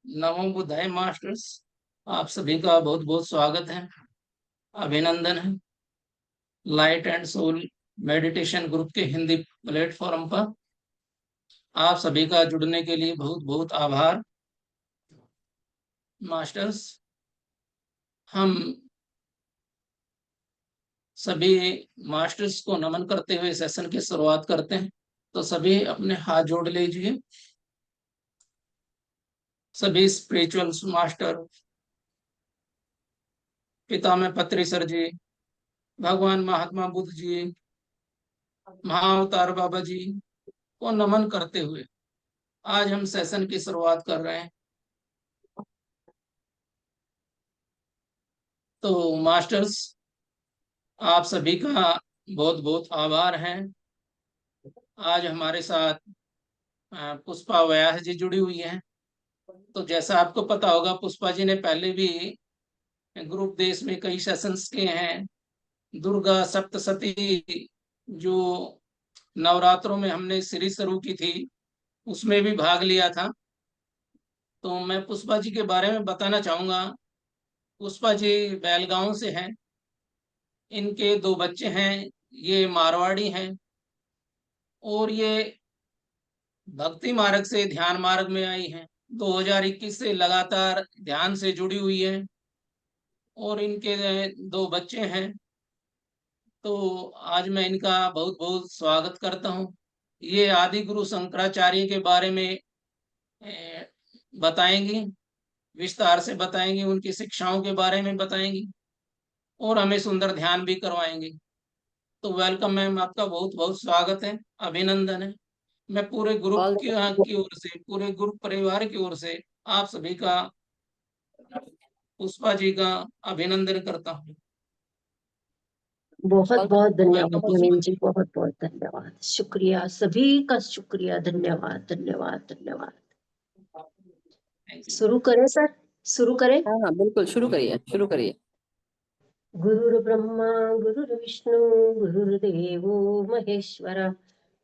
नमो बुद्धाय masters. आप सभी का बहुत बहुत स्वागत है, अभिनंदन है। Light and soul meditation group के हिंदी प्लेटफॉर्म पर आप सभी का जुड़ने के लिए बहुत बहुत आभार मास्टर्स। हम सभी मास्टर्स को नमन करते हुए सेशन की शुरुआत करते हैं। तो सभी अपने हाथ जोड़ लीजिए। सभी स्पिरिचुअल्स मास्टर, पितामह पत्री सर जी, भगवान महात्मा बुद्ध जी, महाअवतार बाबा जी को नमन करते हुए आज हम सेशन की शुरुआत कर रहे हैं। तो मास्टर्स, आप सभी का बहुत बहुत आभार है। आज हमारे साथ पुष्पा व्यास जी जुड़ी हुई हैं। तो जैसा आपको पता होगा, पुष्पा जी ने पहले भी ग्रुप देश में कई सेशंस किए हैं। दुर्गा सप्तशती जो नवरात्रों में हमने सीरीज शुरू की थी, उसमें भी भाग लिया था। तो मैं पुष्पा जी के बारे में बताना चाहूंगा। पुष्पा जी बेलगांव से हैं। इनके दो बच्चे हैं। ये मारवाड़ी हैं और ये भक्ति मार्ग से ध्यान मार्ग में आई हैं। 2021 से लगातार ध्यान से जुड़ी हुई है और इनके दो बच्चे हैं। तो आज मैं इनका बहुत बहुत स्वागत करता हूँ। ये आदि गुरु शंकराचार्य के बारे में अ, बताएंगी, विस्तार से बताएंगी, उनकी शिक्षाओं के बारे में बताएंगी और हमें सुंदर ध्यान भी करवाएंगे। तो वेलकम मैम, आपका बहुत बहुत स्वागत है, अभिनंदन है। मैं पूरे ग्रुप ऑल की ओर से, पूरे ग्रुप परिवार की ओर से आप सभी का, पुष्पा जी का अभिनंदन करता हूँ। बहुत बहुत वेलकम धन्यवाद पुष्पा नवीन जी, जी। बहुत बहुत धन्यवाद, शुक्रिया, सभी का शुक्रिया, धन्यवाद धन्यवाद धन्यवाद। Thank you. शुरू करें सर, शुरू करें। हाँ हाँ बिल्कुल, शुरू करिए शुरू करिए। गुरुर्ब्रह्मा गुरुर्विष्णु गुरुर्देवो महेश्वर,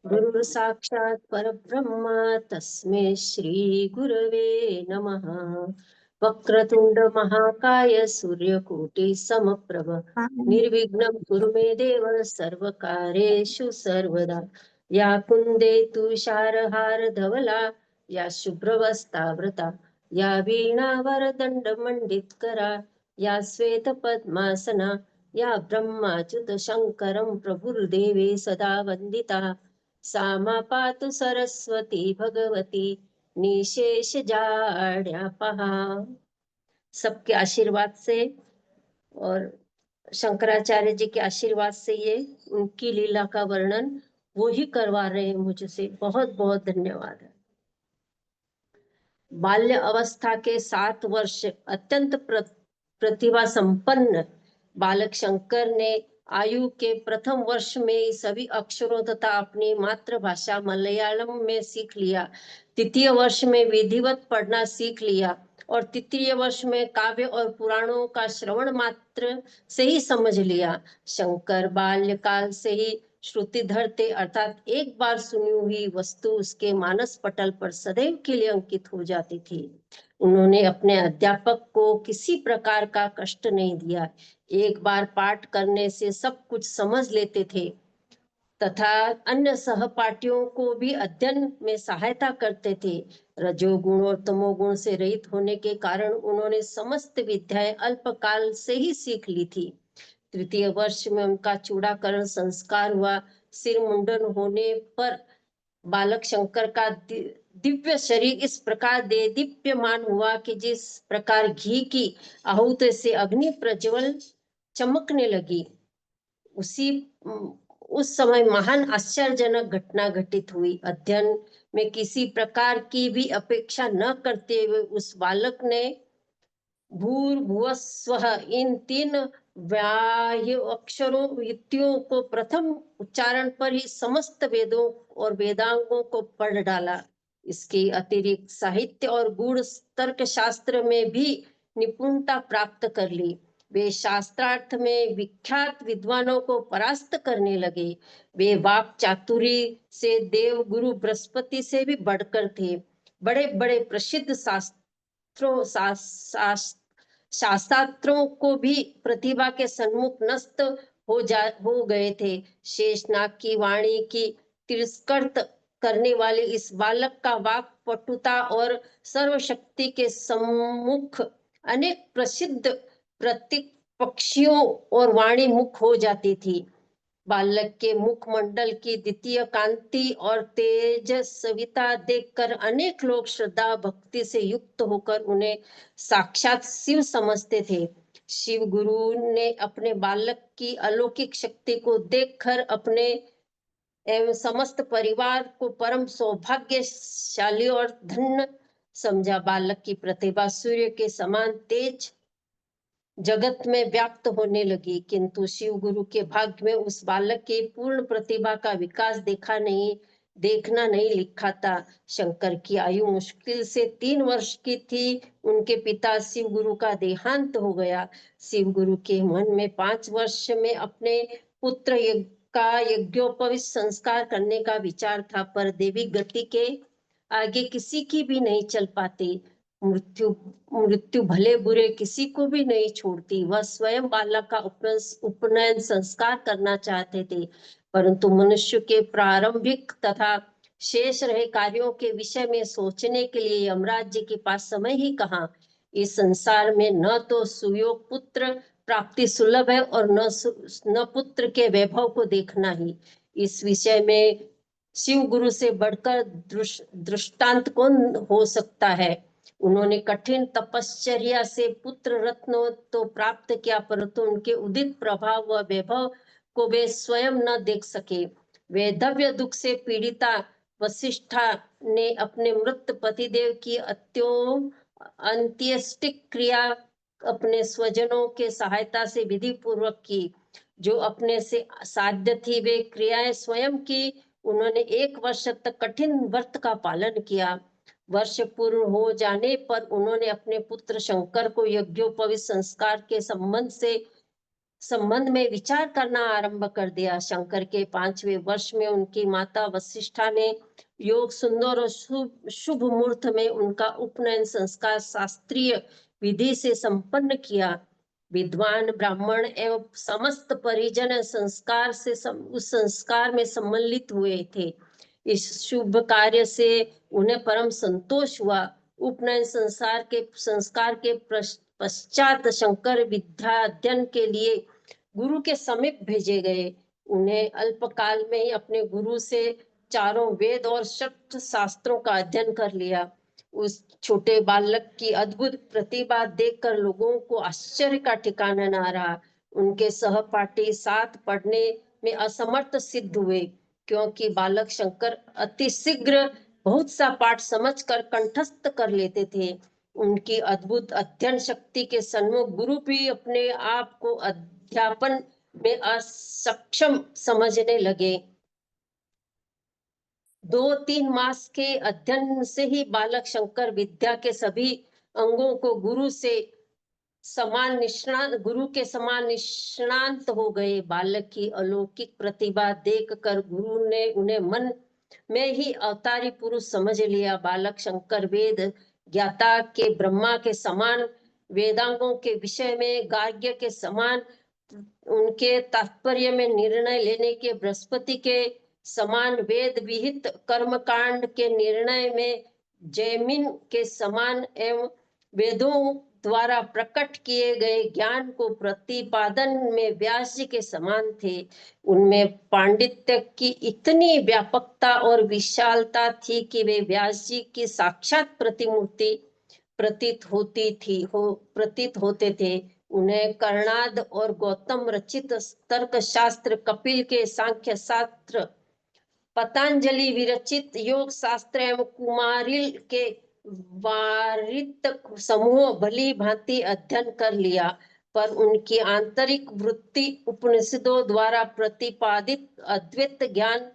गुरुर् साक्षात् परब्रह्म तस्मै श्री गुरवे नमः। वक्रतुंड महाकाय सूर्यकोटि समप्रभ, निर्विघ्नं कुरु मे देव सर्वकार्येषु सर्वदा। या कुन्देतु तुषारहार धवला, या शुभ्रवस्त्रावृता, या वीणावरदण्डमण्डितकरा, या श्वेत पद्मासना, या ब्रह्माच्युत शंकरं प्रभुर्देवे सदा वंदिता। सा मा पातु सरस्वती भगवती निशेष जाड्यापहा। सबके आशीर्वाद से और शंकराचार्य जी के आशीर्वाद से ये उनकी लीला का वर्णन वो ही करवा रहे हैं मुझसे। बहुत बहुत धन्यवाद है। बाल्य अवस्था के 7 वर्ष अत्यंत प्रतिभा संपन्न बालक शंकर ने आयु के प्रथम वर्ष में सभी अक्षरों तथा अपनी मातृभाषा मलयालम में सीख लिया। तृतीय वर्ष में विधिवत पढ़ना सीख लिया और तृतीय वर्ष में काव्य और पुराणों का श्रवण मात्र से ही समझ लिया। शंकर बाल्यकाल से ही श्रुतिधर थे, अर्थात एक बार सुनी हुई वस्तु उसके मानस पटल पर सदैव के लिए अंकित हो जाती थी। उन्होंने अपने अध्यापक को किसी प्रकार का कष्ट नहीं दिया। एक बार पाठ करने से सब कुछ समझ लेते थे तथा अन्य सहपाठियों को भी अध्ययन में सहायता करते थे। रजोगुण और तमोगुण से रहित होने के कारण उन्होंने समस्त विद्याएं अल्पकाल से ही सीख ली थी। तृतीय वर्ष में उनका चूड़ाकरण संस्कार हुआ। सिर मुंडन होने पर बालक शंकर का दिव्य शरीर इस प्रकार दीप्यमान हुआ कि जिस प्रकार घी की आहुति से अग्नि प्रज्वल चमकने लगी। उस समय महान आश्चर्यजनक घटना घटित हुई। अध्ययन में किसी प्रकार की भी अपेक्षा न करते हुए उस बालक ने भूर्भुवस्वः इन 3 व्याह्य अक्षरों युक्तियों को प्रथम उच्चारण पर ही समस्त वेदों और वेदांगों को पढ़ डाला। इसके अतिरिक्त साहित्य और गूढ़ तर्क शास्त्र में भी निपुणता प्राप्त कर ली। वे शास्त्रार्थ में विख्यात विद्वानों को परास्त करने लगे। वे वाक चातुरी से देव गुरु बृहस्पति से भी बढ़कर थे। बड़े बड़े प्रसिद्ध शास्त्र शास्त्रों को भी प्रतिभा के सन्मुख नष्ट हो गए थे। शेषनाग की वाणी की तिरस्कृत करने वाले इस बालक का वाक पटुता और सर्वशक्ति के सम्मुख अनेक प्रसिद्ध प्रतिपक्षियों और वाणी मुख हो जाती थी। बालक के मुखमंडल की द्वितीय कांति और तेजस्विता देखकर अनेक लोग श्रद्धा भक्ति से युक्त होकर उन्हें साक्षात शिव समझते थे। शिव गुरु ने अपने बालक की अलौकिक शक्ति को देखकर अपने एवं समस्त परिवार को परम सौभाग्यशाली और धन्य समझा। बालक की प्रतिभा सूर्य के समान तेज जगत में व्याप्त होने लगी, किंतु शिव गुरु के भाग्य में उस बालक की पूर्ण प्रतिभा का विकास देखना नहीं लिखा था। शंकर की आयु मुश्किल से 3 वर्ष की थी। उनके पिता शिव गुरु का देहांत हो गया। शिव गुरु के मन में 5 वर्ष में अपने पुत्र का यज्ञोपवीत संस्कार करने का विचार था, पर देवी गति के आगे किसी की भी नहीं चल पाती। मृत्यु भले बुरे किसी को भी नहीं छोड़ती। वह स्वयं बालक का उपनयन संस्कार करना चाहते थे, परंतु मनुष्य के प्रारंभिक तथा शेष रहे कार्यों के विषय में सोचने के लिए यमराज जी के पास समय ही कहाँ। इस संसार में न तो सुयोग पुत्र प्राप्ति सुलभ है और न पुत्र के वैभव को देखना ही। इस विषय में शिव गुरु से बढ़कर दृष्टांत कौन हो सकता है। उन्होंने कठिन तपश्चर्या से पुत्र रत्न तो प्राप्त किया, परंतु उनके उदित प्रभाव व वैभव को वे स्वयं न देख सके। वैधव्य दुख से पीड़िता वशिष्ठा ने अपने मृत पतिदेव की अंत्येष्टि क्रिया अपने स्वजनों के सहायता से विधि पूर्वक की। जो अपने से साध्य थी वे क्रियाएं स्वयं की। उन्होंने 1 वर्ष तक कठिन व्रत का पालन किया। वर्ष पूर्ण हो जाने पर उन्होंने अपने पुत्र शंकर को यज्ञोपवीत संस्कार के संबंध में विचार करना आरंभ कर दिया। शंकर के 5वें वर्ष में उनकी माता वशिष्ठा ने योग सुंदर और शुभ मुहूर्त में उनका उपनयन संस्कार शास्त्रीय विधि से संपन्न किया। विद्वान ब्राह्मण एवं समस्त परिजन उस संस्कार में सम्मिलित हुए थे। इस शुभ कार्य से उन्हें परम संतोष हुआ। उपनयन संस्कार के पश्चात शंकर विद्या अध्ययन के लिए गुरु के समीप भेजे गए। उन्हें अल्पकाल में ही अपने गुरु से चारों वेद और 6 शास्त्रों का अध्ययन कर लिया। उस छोटे बालक की अद्भुत प्रतिभा देखकर लोगों को आश्चर्य का ठिकाना न रहा। उनके सहपाठी साथ पढ़ने में असमर्थ सिद्ध हुए, क्योंकि बालक शंकर अति शीघ्र बहुत सा पाठ समझकर कंठस्थ कर लेते थे। उनकी अद्भुत अध्ययन शक्ति के सन्मुख गुरु भी अपने आप को अध्यापन में असक्षम समझने लगे। 2-3 मास के अध्ययन से ही बालक शंकर विद्या के सभी अंगों को गुरु के समान निष्णांत हो गए। बालक की अलौकिक प्रतिभा देखकर गुरु ने उन्हें मन में ही अवतारी पुरुष समझ लिया। बालक शंकर वेद ज्ञाता के ब्रह्मा के समान, वेदांगों के विषय में गार्ग्य के समान, उनके तात्पर्य में निर्णय लेने के बृहस्पति के समान, वेद विहित कर्मकांड के निर्णय में जैमिन के समान एवं वेदों द्वारा प्रकट किए गए ज्ञान को प्रतिपादन में व्यास जी के समान थे। उनमें पांडित्य की इतनी व्यापकता और विशालता थी कि वे व्यास जी की साक्षात प्रतिमूर्ति प्रतीत होते थे। उन्हें कर्णाद और गौतम रचित तर्क शास्त्र, कपिल के सांख्य शास्त्र, पतंजलि विरचित योग शास्त्र एवं कुमारिल के वारित समूह भली भांति अध्ययन कर लिया, पर उनकी आंतरिक वृत्ति उपनिषदों द्वारा प्रतिपादित अद्वैत ज्ञान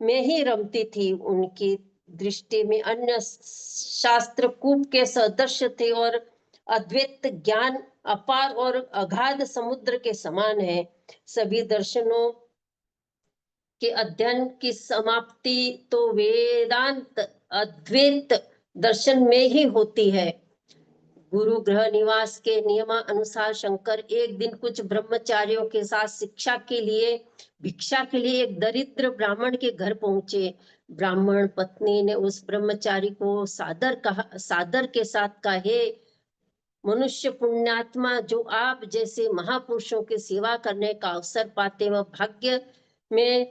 में ही रमती थी। उनकी दृष्टि में अन्य शास्त्र कूप के सदृश थे और अद्वैत ज्ञान अपार और अगाध समुद्र के समान है। सभी दर्शनों के अध्ययन की समाप्ति तो वेदांत अद्वैत दर्शन में ही होती है। गुरु गृह निवास के नियमानुसार शंकर एक दिन कुछ ब्रह्मचारियों के साथ भिक्षा के लिए एक दरिद्र ब्राह्मण के घर पहुंचे। ब्राह्मण पत्नी ने उस ब्रह्मचारी को सादर के साथ कहा, हे मनुष्य पुण्यात्मा, जो आप जैसे महापुरुषों की सेवा करने का अवसर पाते वह भाग्य ने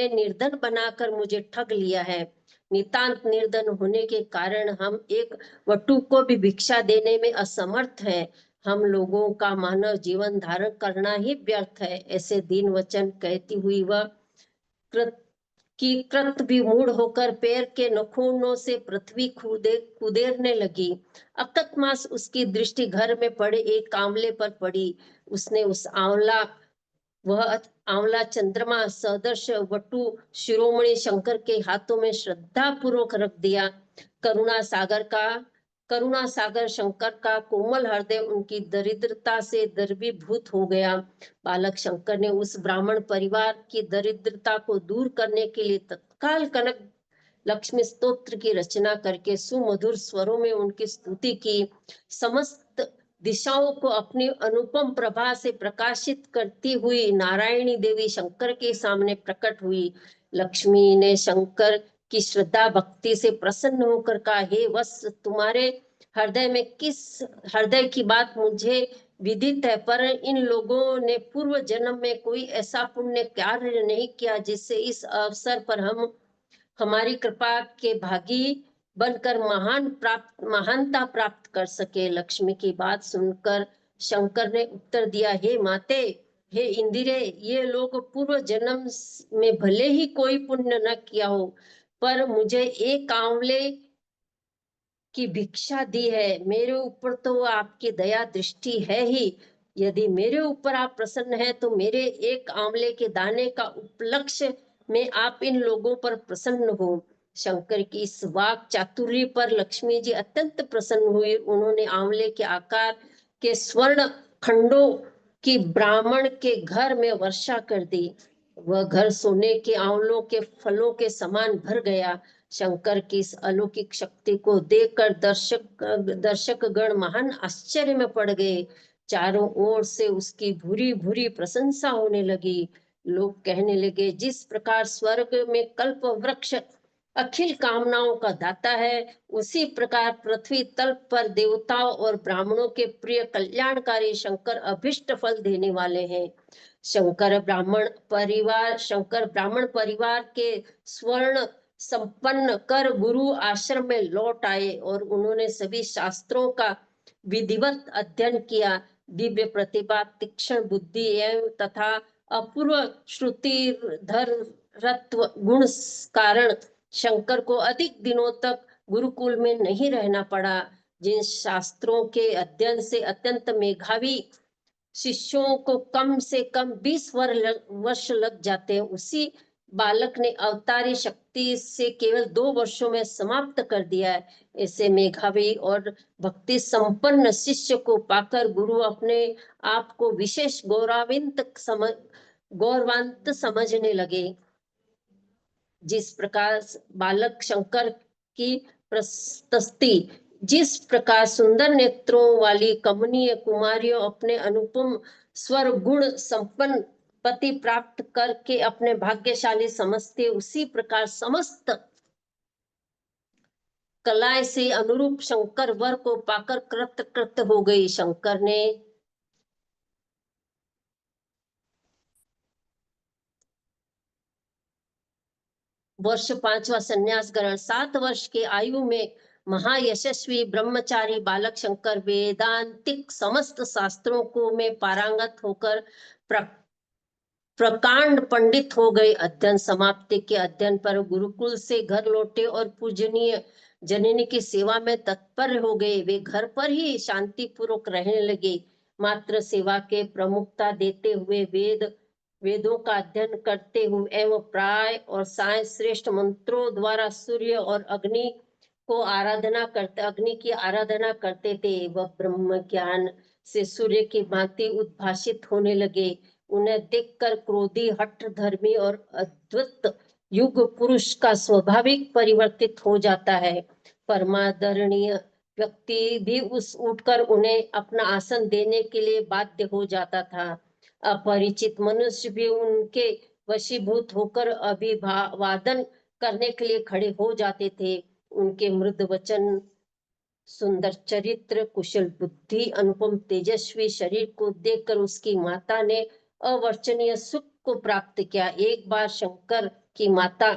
निर्धन बनाकर मुझे ठग लिया है। नितांत निर्धन होने के कारण हम एक वटु को भी भिक्षा देने में असमर्थ है। हम लोगों का मानव जीवन धारण करना ही व्यर्थ है। ऐसे दीन वचन कहती हुई वह कृत भी मूड होकर पैर के नखूनों से पृथ्वी कुदेरने लगी। अकस्मात उसकी दृष्टि घर में पड़े एक आंवले पर पड़ी। उसने वह आंवला चंद्रमा सदृश वटु शिरोमणि शंकर के हाथों में श्रद्धा पूर्वक रख दिया। करुणा सागर शंकर का कोमल हृदय उनकी दरिद्रता से द्रवीभूत हो गया। बालक शंकर ने उस ब्राह्मण परिवार की दरिद्रता को दूर करने के लिए तत्काल कनक लक्ष्मी स्तोत्र की रचना करके सुमधुर स्वरों में उनकी स्तुति की। समस्त दिशाओं को अपनी अनुपम प्रभा से प्रकाशित करती हुई नारायणी देवी शंकर के सामने प्रकट हुई। लक्ष्मी ने शंकर की श्रद्धा भक्ति से प्रसन्न होकर कहा, हे वत्स, तुम्हारे हृदय की बात मुझे विदित है, पर इन लोगों ने पूर्व जन्म में कोई ऐसा पुण्य कार्य नहीं किया जिससे इस अवसर पर हम हमारी कृपा के भागी बनकर महानता प्राप्त कर सके। लक्ष्मी की बात सुनकर शंकर ने उत्तर दिया, हे माते, हे इंदिरे, ये लोग पूर्व जन्म में भले ही कोई पुण्य न किया हो, पर मुझे एक आंवले की भिक्षा दी है। मेरे ऊपर तो आपकी दया दृष्टि है ही। यदि मेरे ऊपर आप प्रसन्न हैं तो मेरे एक आंवले के दाने का उपलक्ष्य में आप इन लोगों पर प्रसन्न हो। शंकर की इस वाक चातुर्य पर लक्ष्मी जी अत्यंत प्रसन्न हुई। उन्होंने आंवले के आकार के स्वर्ण खंडों की ब्राह्मण के घर में वर्षा कर दी। वह घर सोने के आंवलों के फलों के समान भर गया। शंकर की इस अलौकिक शक्ति को देखकर दर्शक गण महान आश्चर्य में पड़ गए। चारों ओर से उसकी भूरी भूरी प्रशंसा होने लगी। लोग कहने लगे, जिस प्रकार स्वर्ग में कल्प वृक्ष अखिल कामनाओं का दाता है, उसी प्रकार पृथ्वी तल पर देवताओं और ब्राह्मणों के प्रिय कल्याणकारी शंकर अभिष्ट फल देने वाले हैं। शंकर ब्राह्मण परिवार के स्वर्ण संपन्न कर गुरु आश्रम में लौट आए और उन्होंने सभी शास्त्रों का विधिवत अध्ययन किया। दिव्य प्रतिभा, तीक्ष्ण बुद्धि एवं तथा अपूर्व श्रुतिधरत्व गुण कारण शंकर को अधिक दिनों तक गुरुकुल में नहीं रहना पड़ा। जिन शास्त्रों के अध्ययन से अत्यंत मेधावी शिष्यों को कम से कम 20 वर्ष लग जाते हैं, उसी बालक ने अवतारी शक्ति से केवल 2 वर्षों में समाप्त कर दिया है। ऐसे मेधावी और भक्ति संपन्न शिष्य को पाकर गुरु अपने आप को विशेष गौरवान्वित समझने लगे। जिस प्रकार बालक शंकर की प्रस्तुति, जिस प्रकार सुंदर नेत्रों वाली कमनीय कुमारियों अपने अनुपम स्वर गुण संपन्न पति प्राप्त करके अपने भाग्यशाली समझते, उसी प्रकार समस्त कलाएं से अनुरूप शंकर वर को पाकर कृत हो गई। शंकर ने वर्ष 5वां संन्यास ग्रहण। 7 वर्ष के आयु में महायशस्वी ब्रह्मचारी बालक शंकर वेदांतिक समस्त शास्त्रों को में पारंगत होकर प्रकांड पंडित हो गए। अध्ययन समाप्ति के अध्ययन पर गुरुकुल से घर लौटे और पूजनीय जननी की सेवा में तत्पर हो गए। वे घर पर ही शांति पूर्वक रहने लगे। मात्र सेवा के प्रमुखता देते हुए वेदों का अध्ययन करते हुए एवं प्राय और साय श्रेष्ठ मंत्रों द्वारा सूर्य और अग्नि की आराधना करते थे। वह ब्रह्म ज्ञान से सूर्य की भांति उद्भासित होने लगे। उन्हें देखकर क्रोधी, हठ धर्मी और अद्भुत युग पुरुष का स्वाभाविक परिवर्तित हो जाता है। परमादरणीय व्यक्ति भी उठकर उन्हें अपना आसन देने के लिए बाध्य हो जाता था। अपरिचित मनुष्य भी उनके वशीभूत होकर अभिवादन करने के लिए खड़े हो जाते थे। उनके मृदु वचन, सुंदर चरित्र, कुशल बुद्धि, अनुपम तेजस्वी शरीर को देखकर उसकी माता ने अवर्चनीय सुख को प्राप्त किया। एक बार शंकर की माता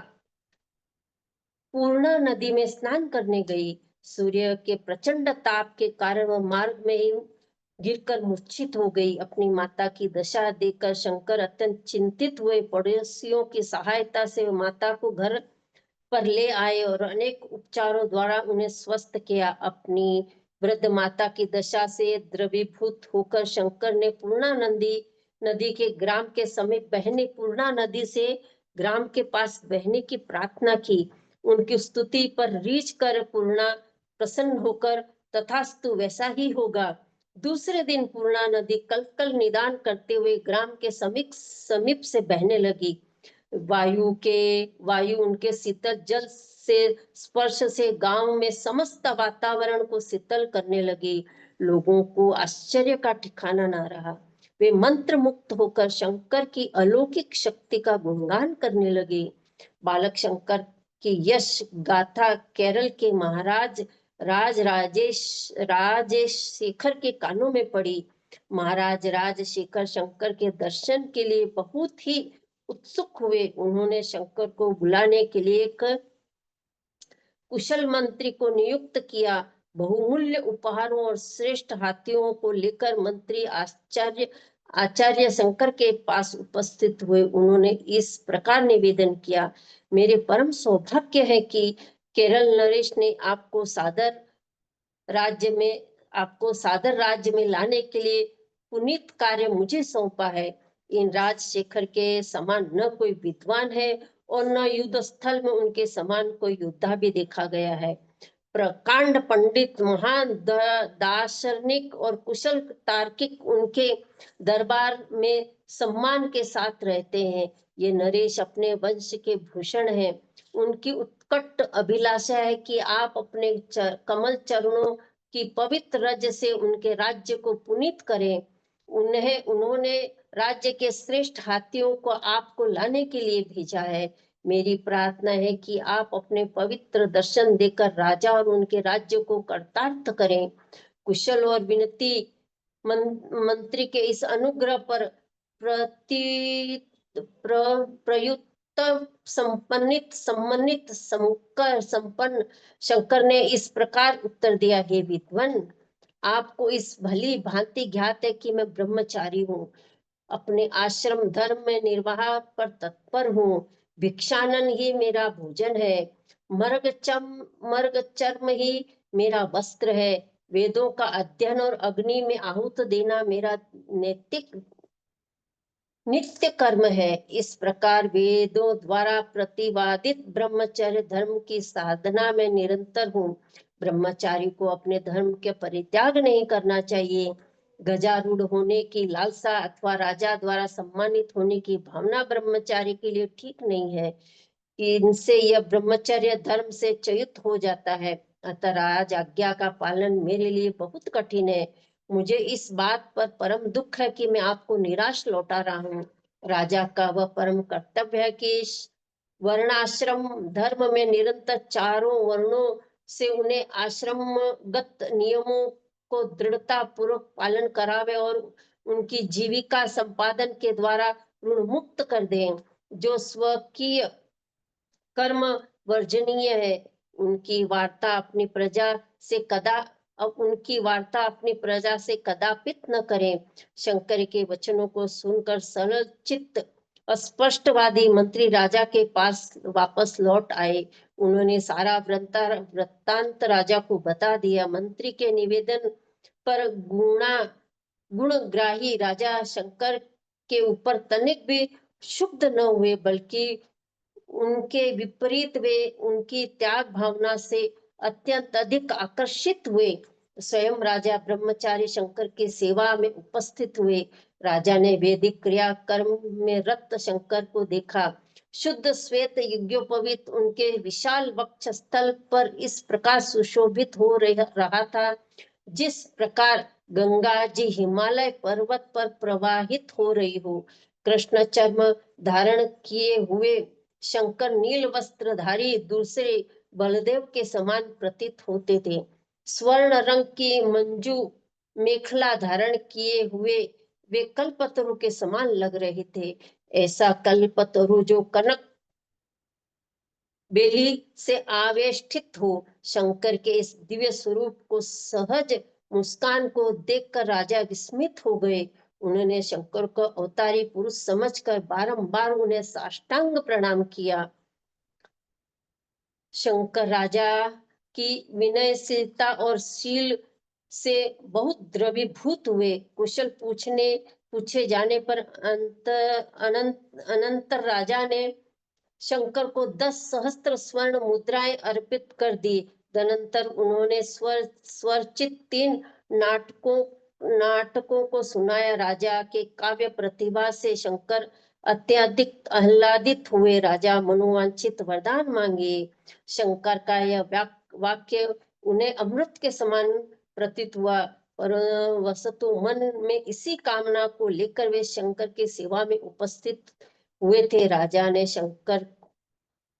पूर्णा नदी में स्नान करने गई। सूर्य के प्रचंड ताप के कारण वह मार्ग में ही गिरकर मूर्छित हो गई। अपनी माता की दशा देखकर शंकर अत्यंत चिंतित हुए। पड़ोसियों की सहायता से माता को घर पर ले आए और अनेक उपचारों द्वारा उन्हें स्वस्थ किया। अपनी वृद्ध माता की दशा से द्रवीभूत होकर शंकर ने पूर्णा नदी के ग्राम के समीप बहने पूर्णा नदी से ग्राम के पास बहने की प्रार्थना की। उनकी स्तुति पर रीझ कर पूर्णा प्रसन्न होकर तथास्तु वैसा ही होगा। दूसरे दिन पूर्णा नदी कल निदान करते हुए ग्राम के समीप से बहने लगी। वायु उनके शीतल जल से स्पर्श से गांव में समस्त वातावरण को शीतल करने लगी। लोगों को आश्चर्य का ठिकाना न रहा। वे मंत्र मुक्त होकर शंकर की अलौकिक शक्ति का गुणगान करने लगे। बालक शंकर की यश गाथा केरल के महाराज राजेश शेखर के कानों में पड़ी। महाराज राजशेखर शंकर के दर्शन के लिए बहुत ही उत्सुक हुए। उन्होंने शंकर को बुलाने के लिए एक कुशल मंत्री को नियुक्त किया। बहुमूल्य उपहारों और श्रेष्ठ हाथियों को लेकर मंत्री आचार्य शंकर के पास उपस्थित हुए। उन्होंने इस प्रकार निवेदन किया, मेरे परम सौभाग्य है कि केरल नरेश ने आपको सादर राज्य में लाने के लिए पुनीत कार्य मुझे सौंपा है। इन राजशेखर के समान न कोई विद्वान है और न युद्ध स्थल में उनके समान कोई योद्धा भी देखा गया है। प्रकांड पंडित, महान दार्शनिक और कुशल तार्किक उनके दरबार में सम्मान के साथ रहते हैं। ये नरेश अपने वंश के भूषण हैं। उनकी उत्कट अभिलाषा है कि आप अपने कमल चरणों की पवित्र रज से उनके राज्य को पुनीत करें। उन्होंने राज्य के श्रेष्ठ हाथियों को आपको लाने के लिए भेजा है। मेरी प्रार्थना है कि आप अपने पवित्र दर्शन देकर राजा और उनके राज्य को कर्तार्थ करें। कुशल और विनती मंत्री के इस अनुग्रह पर प्रयुक्त सम्मानित संपन्न शंकर ने इस प्रकार उत्तर दिया, हे विद्वान, आपको इस भली भांति ज्ञात है कि मैं ब्रह्मचारी हूँ, अपने आश्रम धर्म में निर्वाह पर तत्पर हूँ। भिक्षानन ही मेरा भोजन है, मर्ग चर्म ही मेरा वस्त्र है। वेदों का अध्ययन और अग्नि में आहुत देना मेरा नित्य कर्म है। इस प्रकार वेदों द्वारा प्रतिपादित ब्रह्मचर्य धर्म की साधना में निरंतर हूँ। ब्रह्मचारी को अपने धर्म के परित्याग नहीं करना चाहिए। गजारूढ़ होने की लालसा अथवा राजा द्वारा सम्मानित होने की भावना ब्रह्मचारी के लिए ठीक नहीं है। इनसे यह ब्रह्मचर्य धर्म से च्युत हो जाता है। अतः राज आज्ञा का पालन मेरे लिए बहुत कठिन है। मुझे इस बात पर परम दुख है कि मैं आपको निराश लौटा रहा हूँ। राजा का वह परम कर्तव्य है कि वर्णाश्रम धर्म में निरंतर चारों वर्णों से उन्हें आश्रमगत नियमों को दृढ़ता पूर्वक पालन करावे और उनकी जीविका संपादन के द्वारा ऋण मुक्त कर दें। जो स्वकीय कर्म वर्जनीय है, उनकी वार्ता अपनी प्रजा से कदापित न करें। शंकर के वचनों को सुनकर सरल चित्त स्पष्टवादी मंत्री राजा के पास वापस लौट आए। उन्होंने सारा वृत्तांत राजा को बता दिया। मंत्री के निवेदन पर गुणग्राही राजा शंकर के ऊपर तनिक भी क्षुब्ध न हुए, बल्कि उनके विपरीत वे उनकी त्याग भावना से अत्यंत अधिक आकर्षित हुए। स्वयं राजा ब्रह्मचारी शंकर की सेवा में उपस्थित हुए। राजा ने वैदिक क्रिया कर्म में रत शंकर को देखा। शुद्ध श्वेत यज्ञोपवीत उनके विशाल वक्षस्थल पर इस प्रकार सुशोभित हो रहा था, जिस प्रकार गंगा जी हिमालय पर्वत पर प्रवाहित हो रही हो। कृष्ण चर्म धारण किए हुए शंकर नील वस्त्रधारी दूसरे बलदेव के समान प्रतीत होते थे। स्वर्ण रंग की मंजू मेखला धारण किए हुए वे कल्पतरु के समान लग रहे थे। ऐसा कल्पतरु जो कनक बेली से आवेष्टित हो। शंकर के इस दिव्य स्वरूप को सहज मुस्कान को देखकर राजा विस्मित हो गए। उन्होंने शंकर को अवतारी पुरुष समझकर बारंबार उन्हें साष्टांग प्रणाम किया। शंकर राजा की विनयशीलता और शील से बहुत द्रवीभूत हुए। कुशल पूछे जाने पर अनंत राजा ने शंकर को 10 सहस्त्र स्वर्ण मुद्राएं अर्पित कर दी। तदनंतर उन्होंने स्वरचित 3 नाटकों को सुनाया। राजा के काव्य प्रतिभा से शंकर अत्यधिक आह्लादित हुए। राजा मनोवांछित वरदान मांगे। शंकर का यह वाक्य उन्हें अमृत के समान प्रतीत हुआ, पर वस्तु मन में इसी कामना को लेकर वे शंकर की सेवा में उपस्थित हुए थे। राजा ने शंकर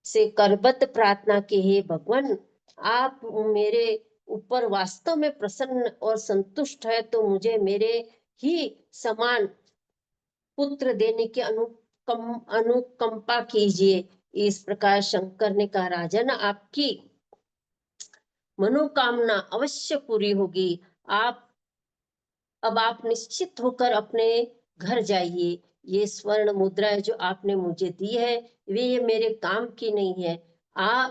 से करबद्ध प्रार्थना की, हे भगवान, आप मेरे ऊपर वास्तव में प्रसन्न और संतुष्ट है तो मुझे मेरे ही समान पुत्र देने की अनुकंपा कीजिए। इस प्रकार शंकर ने कहा, राजन, आपकी मनोकामना अवश्य पूरी होगी। अब आप निश्चित होकर अपने घर जाइए। ये स्वर्ण मुद्राएं जो आपने मुझे दी है, वे ये मेरे काम की नहीं है।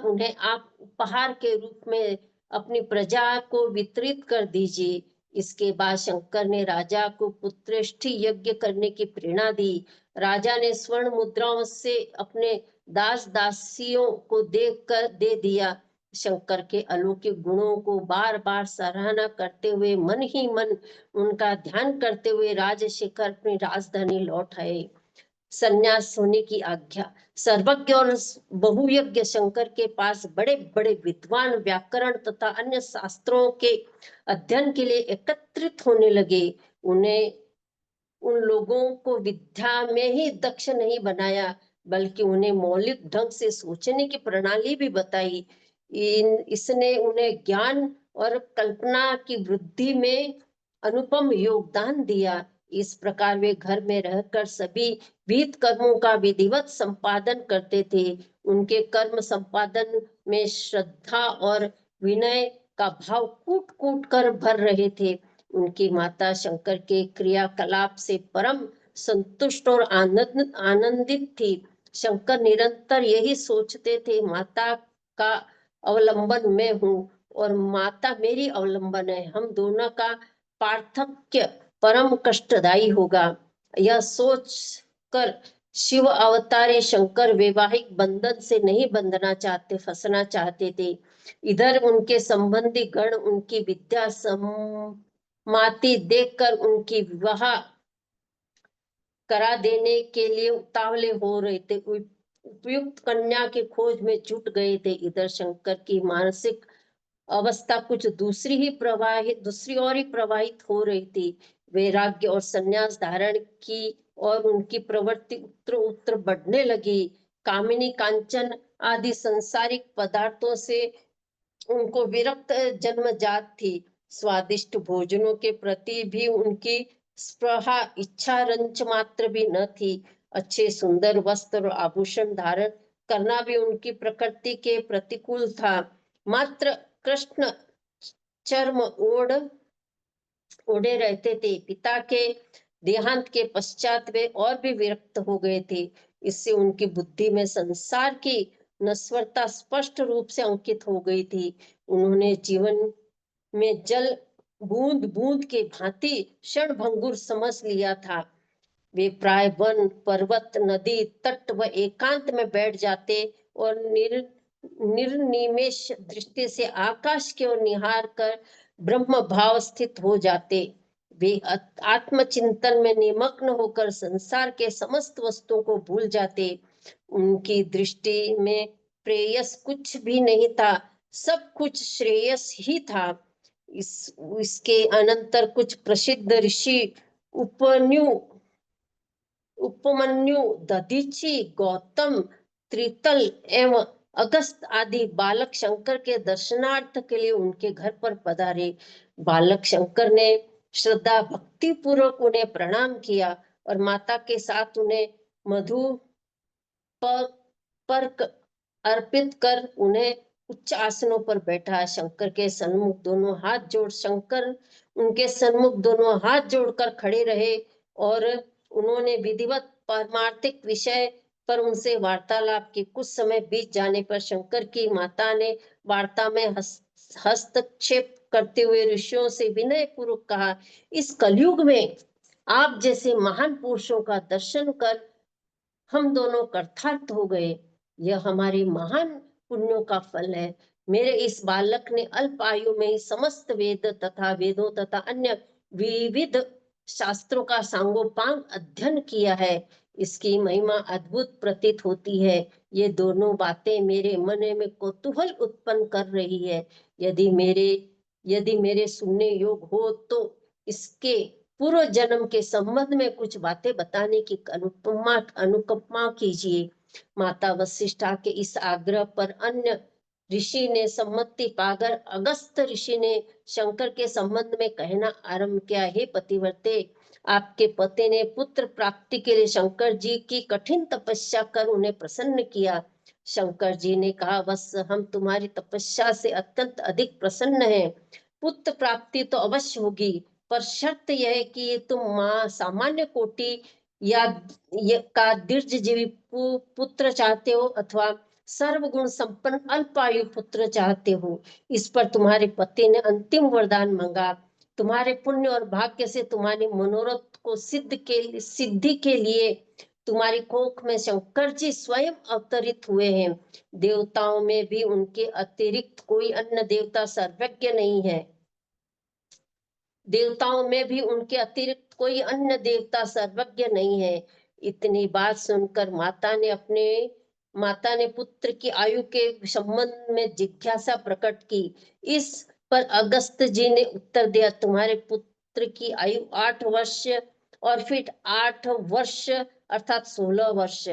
उन्हें आप उपहार के रूप में अपनी प्रजा को वितरित कर दीजिए। इसके बाद शंकर ने राजा को पुत्रेष्टि यज्ञ करने की प्रेरणा दी। राजा ने स्वर्ण मुद्राओं से अपने दास दासियों को दे दिया। शंकर के अलौकिक गुणों को बार बार सराहना करते हुए मन ही मन उनका ध्यान करते हुए राजशेखर अपनी राजधानी लौट आए। संन्यास होने की आज्ञा। सर्वज्ञ और बहुयज्ञ शंकर के पास बड़े बड़े विद्वान व्याकरण तथा अन्य शास्त्रों के अध्ययन के लिए एकत्रित होने लगे। उन लोगों को विद्या में ही दक्ष नहीं बनाया, बल्कि उन्हें मौलिक ढंग से सोचने की प्रणाली भी बताई। इसने उन्हें ज्ञान और कल्पना की वृद्धि में अनुपम योगदान दिया। इस प्रकार वे घर में रहकर सभी विहित कर्मों का विधिवत संपादन करते थे। उनके कर्म संपादन में श्रद्धा और विनय का भाव कूट कूट कर भर रहे थे। उनकी माता शंकर के क्रियाकलाप से परम संतुष्ट और आनंदित थी। शंकर निरंतर यही सोचते थे, माता का अवलंबन मैं हूँ और माता मेरी अवलंबन है। हम दोनों का पार्थक्य परम कष्टदायी होगा। यह सोच कर शिव अवतारी शंकर वैवाहिक बंधन से नहीं फंसना चाहते थे। इधर उनके संबंधी गण उनकी विद्या माती देखकर उनकी विवाह करा देने के लिए उतावले हो रहे थे। उपयुक्त कन्या की खोज में जुट गए थे। इधर शंकर की मानसिक अवस्था कुछ दूसरी ओर ही प्रवाहित हो रही थी। वैराग्य और संन्यास धारण की और उनकी प्रवृत्ति उत्तर उत्तर बढ़ने लगी। कामिनी कांचन आदि सांसारिक पदार्थों से उनको विरक्त जन्मजात थी। स्वादिष्ट भोजनों के प्रति भी उनकी स्पृहा इच्छा रंच मात्र भी न थी। अच्छे सुंदर वस्त्र और आभूषण धारण करना भी उनकी प्रकृति के प्रतिकूल था। मात्र कृष्ण चर्म ओढ़े रहते थे। पिता के देहांत के पश्चात वे और भी विरक्त हो गए थे। इससे उनकी बुद्धि में संसार की नश्वरता स्पष्ट रूप से अंकित हो गई थी। उन्होंने जीवन में जल बूंद बूंद के भांति क्षणभंगुर समझ लिया था। वे प्राय वन, पर्वत, नदी तट व एकांत में बैठ जाते और निर्निमेष दृष्टि से आकाश की ओर निहार कर ब्रह्म भाव स्थित हो जाते। वे आत्मचिंतन में निमग्न होकर संसार के समस्त वस्तुओं को भूल जाते। उनकी दृष्टि में प्रेयस कुछ भी नहीं था, सब कुछ श्रेयस ही था। इसके अनंतर कुछ प्रसिद्ध ऋषि उपन्यु उपमन्यु, दधीचि, गौतम, त्रितल एवं अगस्त आदि बालक शंकर के दर्शनार्थ के लिए उनके घर पर पधारे। बालक शंकर ने श्रद्धा भक्ति पूर्वक उन्हें प्रणाम किया और माता के साथ उन्हें मधु पर्क अर्पित कर उन्हें उच्च आसनों पर बैठा। शंकर के सन्मुख दोनों हाथ जोड़ शंकर उनके सन्मुख दोनों हाथ जोड़कर खड़े रहे और उन्होंने विधिवत पारमार्थिक विषय पर उनसे वार्तालाप की। कुछ समय बीत जाने पर शंकर की माता ने वार्ता में हस्तक्षेप करते हुए ऋषियों से विनय पूर्वक कहा, इस कलयुग में आप जैसे महान पुरुषों का दर्शन कर हम दोनों कृतार्थ हो गए। यह हमारी महान पुण्यों का फल है। मेरे इस बालक ने अल्प आयु में ही समस्त वेद तथा वेदों तथा अन्य विविध शास्त्रों का सांगोपांग अध्ययन किया है। इसकी महिमा अद्भुत प्रतीत होती है। ये दोनों बातें मेरे मन में कौतूहल उत्पन्न कर रही है। यदि मेरे सुनने योग हो तो इसके पूर्व जन्म के संबंध में कुछ बातें बताने की अनुकंपा कीजिए। माता वशिष्ठा के इस आग्रह पर अन्य ऋषि ने सम्मति पाकर अगस्त ऋषि ने शंकर के संबंध में कहना आरंभ किया, हे पतिव्रते, आपके पति ने पुत्र प्राप्ति के लिए शंकर जी की कठिन तपस्या कर उन्हें प्रसन्न किया। शंकर जी ने कहा, बस हम तुम्हारी तपस्या से अत्यंत अधिक प्रसन्न हैं। पुत्र प्राप्ति तो अवश्य होगी, पर शर्त यह है कि तुम सामान्य कोटि या का दीर्घजीवी पुत्र चाहते हो अथवा सर्वगुण संपन्न अल्पायु पुत्र चाहते हो। इस पर तुम्हारे पति ने अंतिम वरदान मांगा। तुम्हारे पुण्य और भाग्य से तुम्हारे मनोरथ को सिद्धि के लिए तुम्हारी कोख में शंकर जी स्वयं अवतरित हुए हैं। देवताओं में भी उनके अतिरिक्त कोई अन्य देवता सर्वज्ञ नहीं है। देवताओं में भी उनके अतिरिक्त कोई अन्य देवता सर्वज्ञ नहीं है। इतनी बात सुनकर माता ने पुत्र की आयु के संबंध में जिज्ञासा प्रकट की। इस पर अगस्त जी ने उत्तर दिया, तुम्हारे पुत्र की आयु 8 वर्ष और फिर 8 वर्ष अर्थात 16 वर्ष,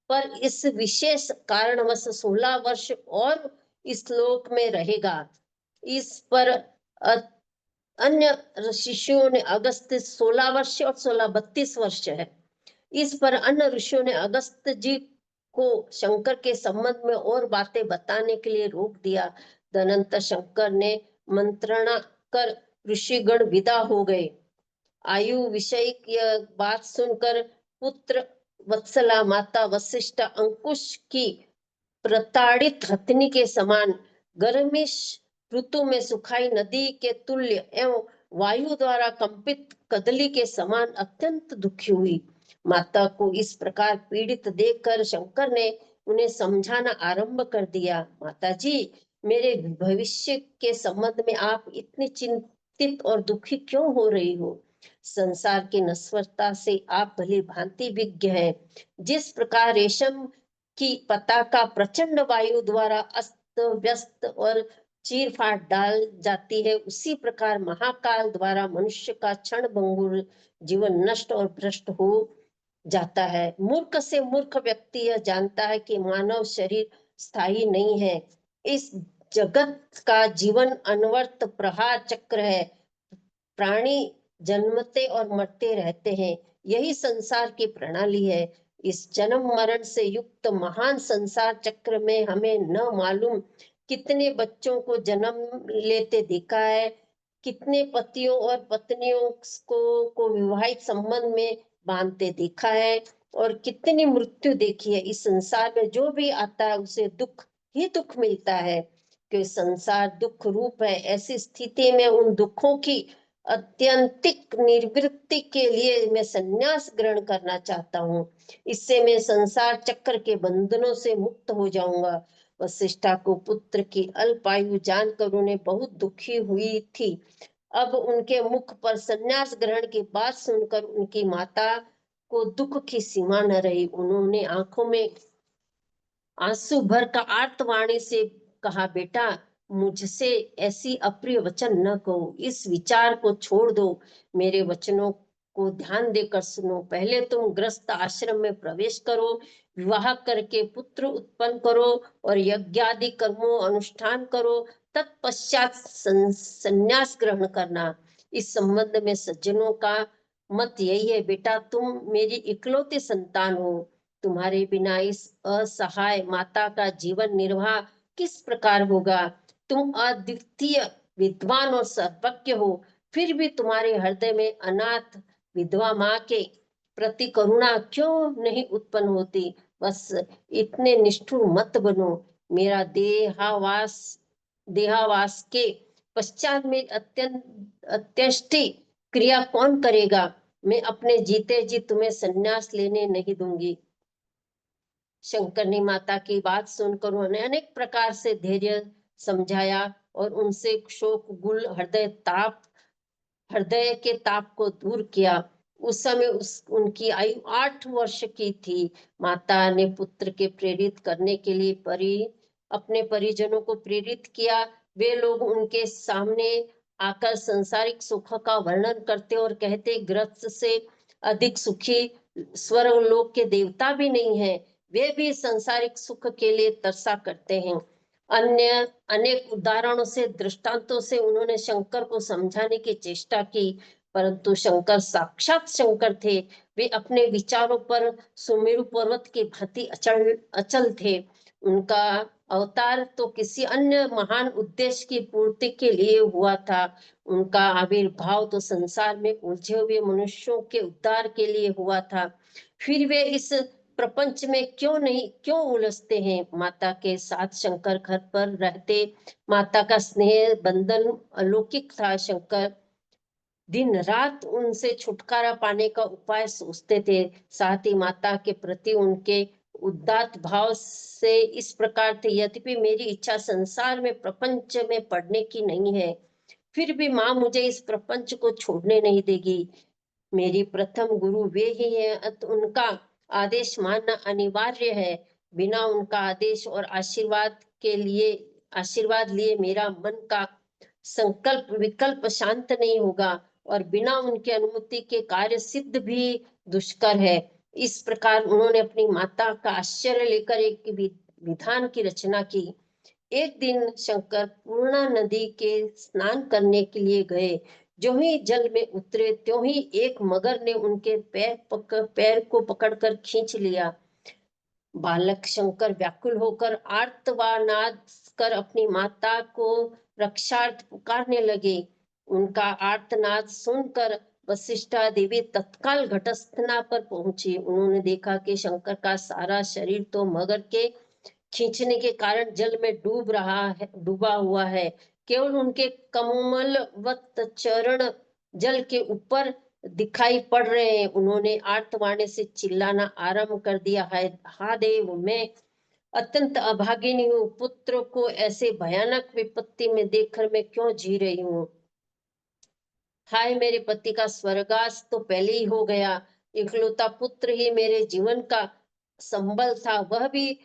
पर इस विशेष कारणवश 16 वर्ष और इस लोक में रहेगा। इस पर अन्य शिष्यों ने अगस्त 16 वर्ष और 16 32 वर्ष है। इस पर अन्य ऋषियों ने अगस्त जी को शंकर के संबंध में और बातें बताने के लिए रोक दिया। तदनंतर शंकर ने मंत्रणा कर ऋषिगण विदा हो गए। आयु विषय यह बात सुनकर पुत्र वत्सला माता वशिष्ठा अंकुश की प्रताड़ित हथनी के समान, गर्मिश ऋतु में सुखाई नदी के तुल्य एवं वायु द्वारा कंपित कदली के समान अत्यंत दुखी हुई। माता को इस प्रकार पीड़ित देखकर शंकर ने उन्हें समझाना आरंभ कर दिया। माता जी, मेरे भविष्य के संबंध में आप इतनी चिंतित और दुखी क्यों हो रही हो? संसार की नश्वरता से आप भली भांति विज्ञ हैं। जिस प्रकार रेशम की पताका प्रचंड वायु द्वारा अस्त व्यस्त और चीर फाड़ डाल जाती है, उसी प्रकार महाकाल द्वारा मनुष्य का क्षण भंगुर जीवन नष्ट और भ्रष्ट हो जाता है। मूर्ख से मूर्ख व्यक्ति यह जानता है कि मानव शरीर स्थायी नहीं है। इस जगत का जीवन अनवर्त प्रहार चक्र है। प्राणी जन्मते और मरते रहते हैं, यही संसार की प्रणाली है। इस जन्म मरण से युक्त महान संसार चक्र में हमें न मालूम कितने बच्चों को जन्म लेते देखा है, कितने पतियों और पत्नियों को विवाहित संबंध में बांधते देखा है और कितनी मृत्यु देखी है। इस संसार में जो भी आता है उसे दुख ही दुख मिलता है, कि संसार दुख रूप है। ऐसी स्थिति में उन दुखों की अत्यंतिक निवृत्ति के लिए मैं संन्यास ग्रहण करना चाहता हूँ। इससे मैं संसार चक्र के बंधनों से मुक्त हो जाऊंगा। वशिष्ठा को पुत्र की अल्पायु जानकर उन्हें बहुत दुखी हुई थी। अब उनके मुख पर संन्यास ग्रहण की बात सुनकर उनकी माता को दुख की सीमा न रही। उन्होंने आंखों में आंसू भर का आर्तवाणी से कहा, बेटा मुझसे ऐसी अप्रिय वचन न कहो, इस विचार को छोड़ दो, मेरे वचनों को ध्यान देकर सुनो। पहले तुम गृहस्थ आश्रम में प्रवेश करो, विवाह करके पुत्र उत्पन्न करो और यज्ञादि कर्मों अनुष्ठान करो, तत्पश्चात संन्यास ग्रहण करना। इस संबंध में सज्जनों का मत यही है, बेटा तुम मेरी इकलौती संतान हो, तुम्हारे बिना इस असहाय माता का जीवन निर्वाह किस प्रकार होगा। तुम अद्वितीय विद्वान और सर्वज्ञ हो, फिर भी तुम्हारे हृदय में अनाथ विधवा माँ के प्रति करुणा क्यों नहीं उत्पन्न होती। बस इतने निष्ठुर मत बनो। मेरा देहावास के पश्चात में अत्यष्टि क्रिया कौन करेगा। मैं अपने जीते जी तुम्हें संन्यास लेने नहीं दूंगी। शंकर ने माता की बात सुनकर उन्होंने अनेक प्रकार से धैर्य समझाया और उनसे शोक गुल हृदय के ताप को दूर किया। उस समय उनकी आयु 8 वर्ष की थी। माता ने पुत्र के प्रेरित करने के लिए अपने परिजनों को प्रेरित किया। वे लोग उनके सामने आकर संसारिक सुख का वर्णन करते और कहते, गृहस्थ से अधिक सुखी स्वर्गलोक के देवता भी नहीं है। वे भी संसारिक सुख के लिए तरसा करते हैं। अन्य अनेक उदाहरणों से दृष्टांतों से उन्होंने शंकर को समझाने की चेष्टा की, परंतु शंकर साक्षात शंकर थे। वे अपने विचारों पर सुमेरु पर्वत की भांति अचल थे। उनका अवतार तो किसी अन्य महान उद्देश्य की पूर्ति के लिए हुआ था। उनका आविर्भाव तो संसार में उलझे हुए मनुष्यों के उद्धार के लिए हुआ था। फिर वे इस प्रपंच में क्यों उलझते हैं। माता के साथ शंकर घर पर रहते। माता का स्नेह बंधन अलौकिक था। शंकर दिन रात उनसे छुटकारा पाने का उपाय सोचते थे। साथ ही माता के प्रति उनके उदात्त भाव से इस प्रकार थे, यद्यपि मेरी इच्छा संसार में प्रपंच में पड़ने की नहीं है, फिर भी माँ मुझे इस प्रपंच को छोड़ने नहीं देगी। मेरी प्रथम गुरु वे ही हैं, अतः उनका आदेश मानना अनिवार्य है। बिना उनका आदेश और आशीर्वाद लिए मेरा मन का संकल्प विकल्प शांत नहीं होगा और बिना उनकी अनुमति के कार्य सिद्ध भी दुष्कर है। इस प्रकार उन्होंने अपनी माता का आश्चर्य लेकर एक विधान की रचना की। एक दिन शंकर पूर्णा नदी के स्नान करने के लिए गए। जो ही जल में उतरे त्यों ही एक मगर ने उनके पैर को पकड़कर खींच लिया। बालक शंकर व्याकुल होकर आर्तनाद कर अपनी माता को रक्षार्थ पुकारने लगे। उनका आर्तनाद सुनकर वशिष्ठा देवी तत्काल घटस्थना पर पहुंची। उन्होंने देखा कि शंकर का सारा शरीर तो मगर के खींचने के कारण जल में डूबा हुआ है। केवल उनके कमलवत चरण जल के ऊपर दिखाई पड़ रहे हैं। उन्होंने आर्तवाणी से चिल्लाना आरंभ कर दिया है, हा देव, मैं अत्यंत अभागिनी हूँ। पुत्र को ऐसे भयानक विपत्ति में देखकर मैं क्यों जी रही हूँ। हाय, मेरे पति का स्वर्गवास तो पहले ही हो गया। इकलौता पुत्र ही मेरे जीवन का संबल था, वह भी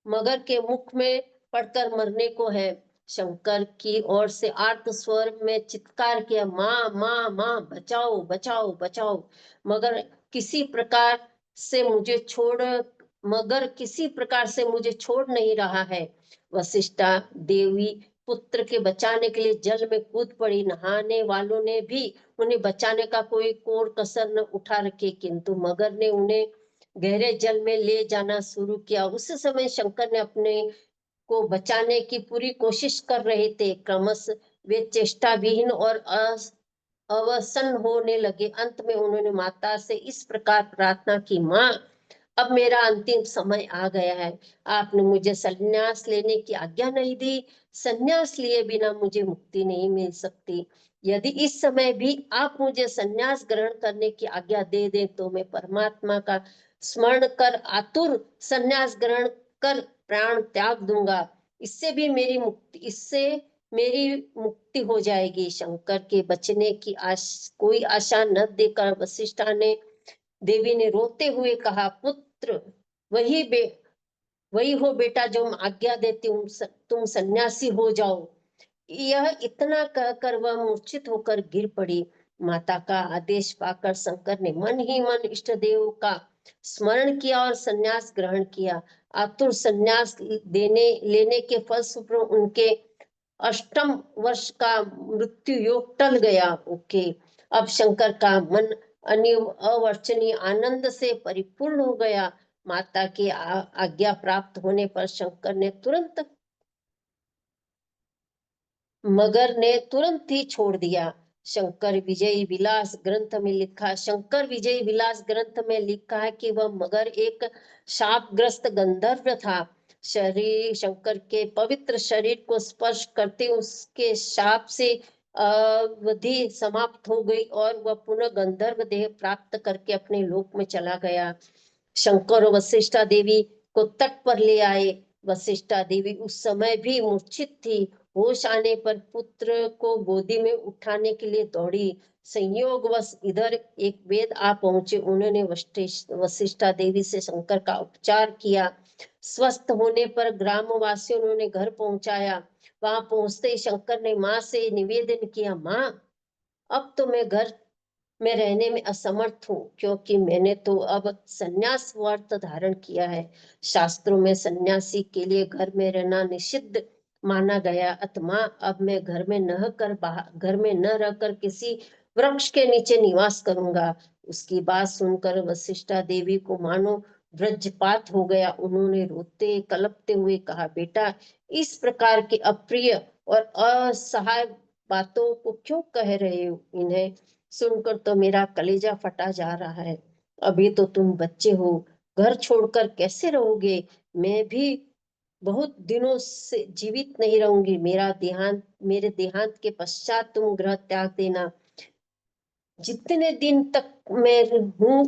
मगर के मुख में पड़कर मरने को है। शंकर की ओर से आर्त स्वर में चित्कार किया, माँ माँ माँ, बचाओ बचाओ बचाओ। मगर किसी प्रकार से मुझे छोड़ नहीं रहा है। वशिष्ठा देवी पुत्र के बचाने के लिए जल में कूद पड़ी। नहाने वालों ने भी उन्हें बचाने का कोई कोर कसर न उठा रखी, किंतु मगर ने उन्हें गहरे जल में ले जाना शुरू किया। उस समय शंकर ने अपने को बचाने की पूरी कोशिश कर रहे थे। क्रमशः वे चेष्टा विहीन और अवसन होने लगे। अंत में उन्होंने माता से इस प्रकार प्रार्थना की, माँ, अब मेरा अंतिम समय आ गया है। आपने मुझे संन्यास लेने की आज्ञा नहीं दी। संन्यास लिए बिना मुझे मुक्ति नहीं मिल सकती। यदि इस समय भी आप मुझे संन्यास ग्रहण करने की आज्ञा दे दें तो मैं परमात्मा का स्मरण कर आतुर संन्यास ग्रहण कर प्राण त्याग दूंगा। इससे मेरी मुक्ति हो जाएगी। शंकर के बचने की कोई आशा न देकर वशिष्ठा देवी ने रोते हुए कहा, पुत्र, वही वही हो बेटा जो मैं आज्ञा देती हूँ, तुम सन्यासी हो जाओ। यह इतना कहकर वह मूर्छित होकर गिर पड़ी। माता का आदेश पाकर शंकर ने मन ही मन इष्ट देव का स्मरण किया और सन्यास ग्रहण किया। आतुर सन्यास लेने के फलस्वरूप उनके अष्टम वर्ष का मृत्यु योग टल गया। ओके, अब शंकर का मन अवर्चनीय आनंद से परिपूर्ण हो गया। माता की आज्ञा प्राप्त होने पर शंकर ने मगर ने तुरंत ही छोड़ दिया। शंकर विजय विलास ग्रंथ में लिखा है कि वह मगर एक शापग्रस्त गंधर्व था। शंकर के पवित्र शरीर को स्पर्श करते उसके शाप से अवधि समाप्त हो गई और वह पुनः गंधर्व देह प्राप्त करके अपने लोक में चला गया। शंकर और वशिष्ठा देवी को तट पर ले आए। वशिष्ठा देवी उस समय भी मूर्छित थी। होश आने पर पुत्र को गोदी में उठाने के लिए दौड़ी। संयोगवश इधर एक वेद आ पहुंचे। उन्होंने वशिष्ठा देवी से शंकर का उपचार किया। स्वस्थ होने पर ग्रामवासियों ने उन्हें घर पहुंचाया। वहां पहुंचते ही शंकर ने माँ से निवेदन किया, माँ अब तो मैं घर में रहने में असमर्थ हूँ, क्योंकि मैंने तो अब संन्यास व्रत धारण किया है। शास्त्रों में सन्यासी के लिए घर में रहना निषिद्ध माना गया। अतः अब मैं घर में न रहकर किसी वृक्ष के नीचे निवास करूंगा। उसकी बात सुनकर वशिष्ठा देवी को मानो वज्रपात हो गया। उन्होंने रोते कलपते हुए कहा, बेटा इस प्रकार की अप्रिय और असहाय बातों को क्यों कह रहे हो? इन्हें सुनकर तो मेरा कलेजा फटा जा रहा है। अभी तो तुम बच्चे हो, घर छोड़कर कैसे रहोगे? मैं भी बहुत दिनों से जीवित नहीं रहूंगी। मेरे देहांत के पश्चात तुम गृह त्याग देना। जितने दिन तक मैं हूँ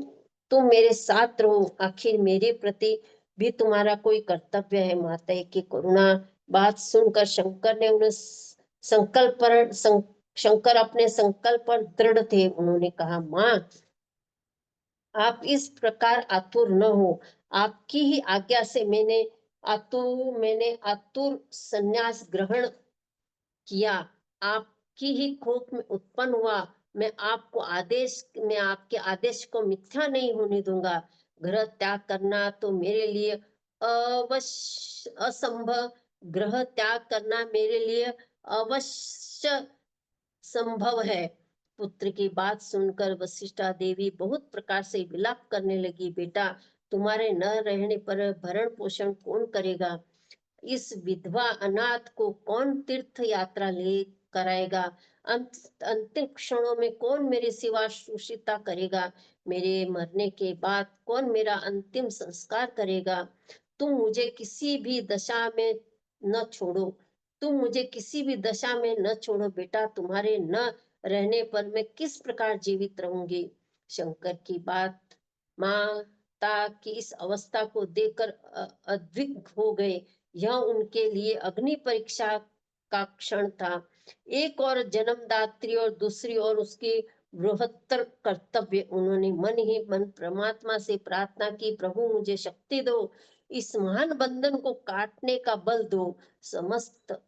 तुम मेरे साथ रहो। आखिर मेरे प्रति भी तुम्हारा कोई कर्तव्य है। माता की करुणा बात सुनकर शंकर ने उन्हें शंकर अपने संकल्प पर दृढ़ थे। उन्होंने कहा, माँ आप इस प्रकार आतुर न हो। आपकी ही आज्ञा से मैंने आतुर संन्यास ग्रहण किया। आपकी ही कोख में उत्पन्न हुआ। मैं आपके आदेश को मिथ्या नहीं होने दूंगा। ग्रह त्याग करना तो मेरे लिए अवश्य असंभव ग्रह त्याग करना मेरे लिए अवश्य संभव है। पुत्र की बात सुनकर वशिष्ठा देवी बहुत प्रकार से विलाप करने लगी। बेटा तुम्हारे न रहने पर भरण पोषण कौन करेगा? इस विधवा अनाथ को कौन तीर्थ यात्रा ले कराएगा? अंतिम क्षणों में कौन मेरी सेवा शुश्रूषा करेगा? मेरे मरने के बाद कौन मेरा अंतिम संस्कार करेगा? तुम मुझे किसी भी दशा में न छोड़ो। बेटा। तुम्हारे न रहने पर मैं किस प्रकार जीवित रहूंगी? शंकर की बात माता की इस अवस्था को देखकर अद्विग्ध हो गए। यह उनके लिए अग्नि परीक्षा का क्षण था। एक और जन्मदात्री और दूसरी और उसकी बृहत्तर कर्तव्य। उन्होंने मन ही मन परमात्मा से प्रार्थना की, प्रभु मुझे शक्ति दो, इस महान बंधन को काटने का बल दो। समस्त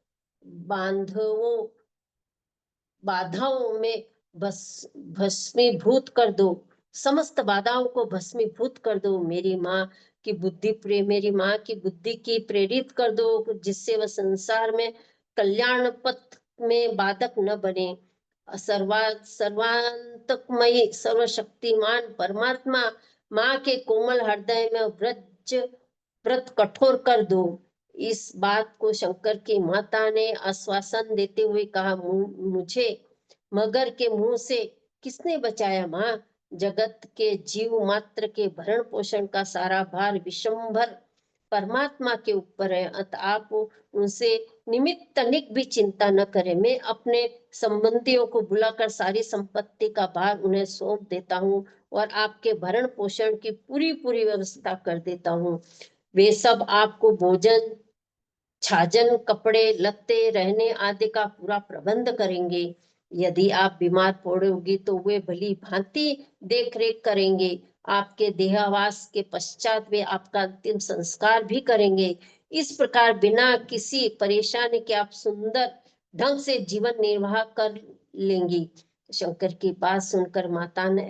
बाधाओं में भस्मीभूत कर दो। समस्त बाधाओं को भस्मीभूत कर दो। मेरी माँ की बुद्धि की प्रेरित कर दो, जिससे वह संसार में कल्याण पथ में बाधक न बने। सर्वांतकमयी सर्वशक्तिमान परमात्मा माँ के कोमल हृदय में व्रत कठोर कर दो। इस बात को शंकर की माता ने आश्वासन देते हुए कहा, मुझे मगर के मुंह से किसने बचाया? माँ जगत के जीव मात्र के भरण पोषण का सारा भार विश्वंभर परमात्मा के ऊपर है। अतः आप उनसे निमित्त तनिक भी चिंता न करें। मैं अपने संबंधियों को बुलाकर सारी संपत्ति का भार उन्हें सौंप देता हूँ और आपके भरण पोषण की पूरी पूरी व्यवस्था कर देता हूँ। वे सब आपको भोजन, छाजन, कपड़े लत्ते, रहने आदि का पूरा प्रबंध करेंगे। यदि आप बीमार पड़ोगी तो वे भली भांति देख रेख करेंगे। आपके देहावास के पश्चात वे आपका अंतिम संस्कार भी करेंगे। इस प्रकार बिना किसी परेशानी के आप सुंदर ढंग से जीवन निर्वाह कर लेंगी। शंकर की बात सुनकर माता ने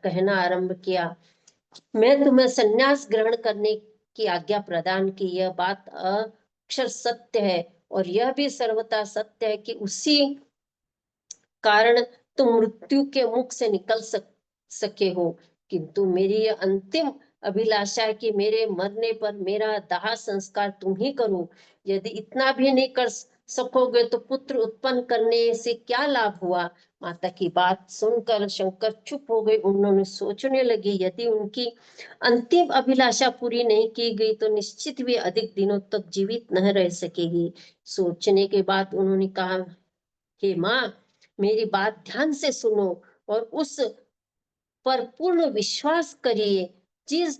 कहना आरंभ किया, मैं तुम्हें संन्यास ग्रहण करने की आज्ञा प्रदान की। यह बात अक्षर सत्य है और यह भी सर्वथा सत्य है कि उसी कारण तुम मृत्यु के मुख से निकल सके हो। किंतु मेरी यह अंतिम अभिलाषा है कि मेरे मरने पर मेरा दाह संस्कार तुम ही करो। यदि इतना भी नहीं कर सकोगे तो पुत्र उत्पन्न करने से क्या लाभ हुआ। माता की बात सुनकर शंकर चुप हो गए। उन्होंने सोचने लगे, यदि उनकी अंतिम अभिलाषा पूरी नहीं की गई तो निश्चित वे अधिक दिनों तक जीवित न रह सकेगी। सोचने के बाद उन्होंने कहा, हे माँ, मेरी बात ध्यान से सुनो और उस पर पूर्ण विश्वास करिए। जिस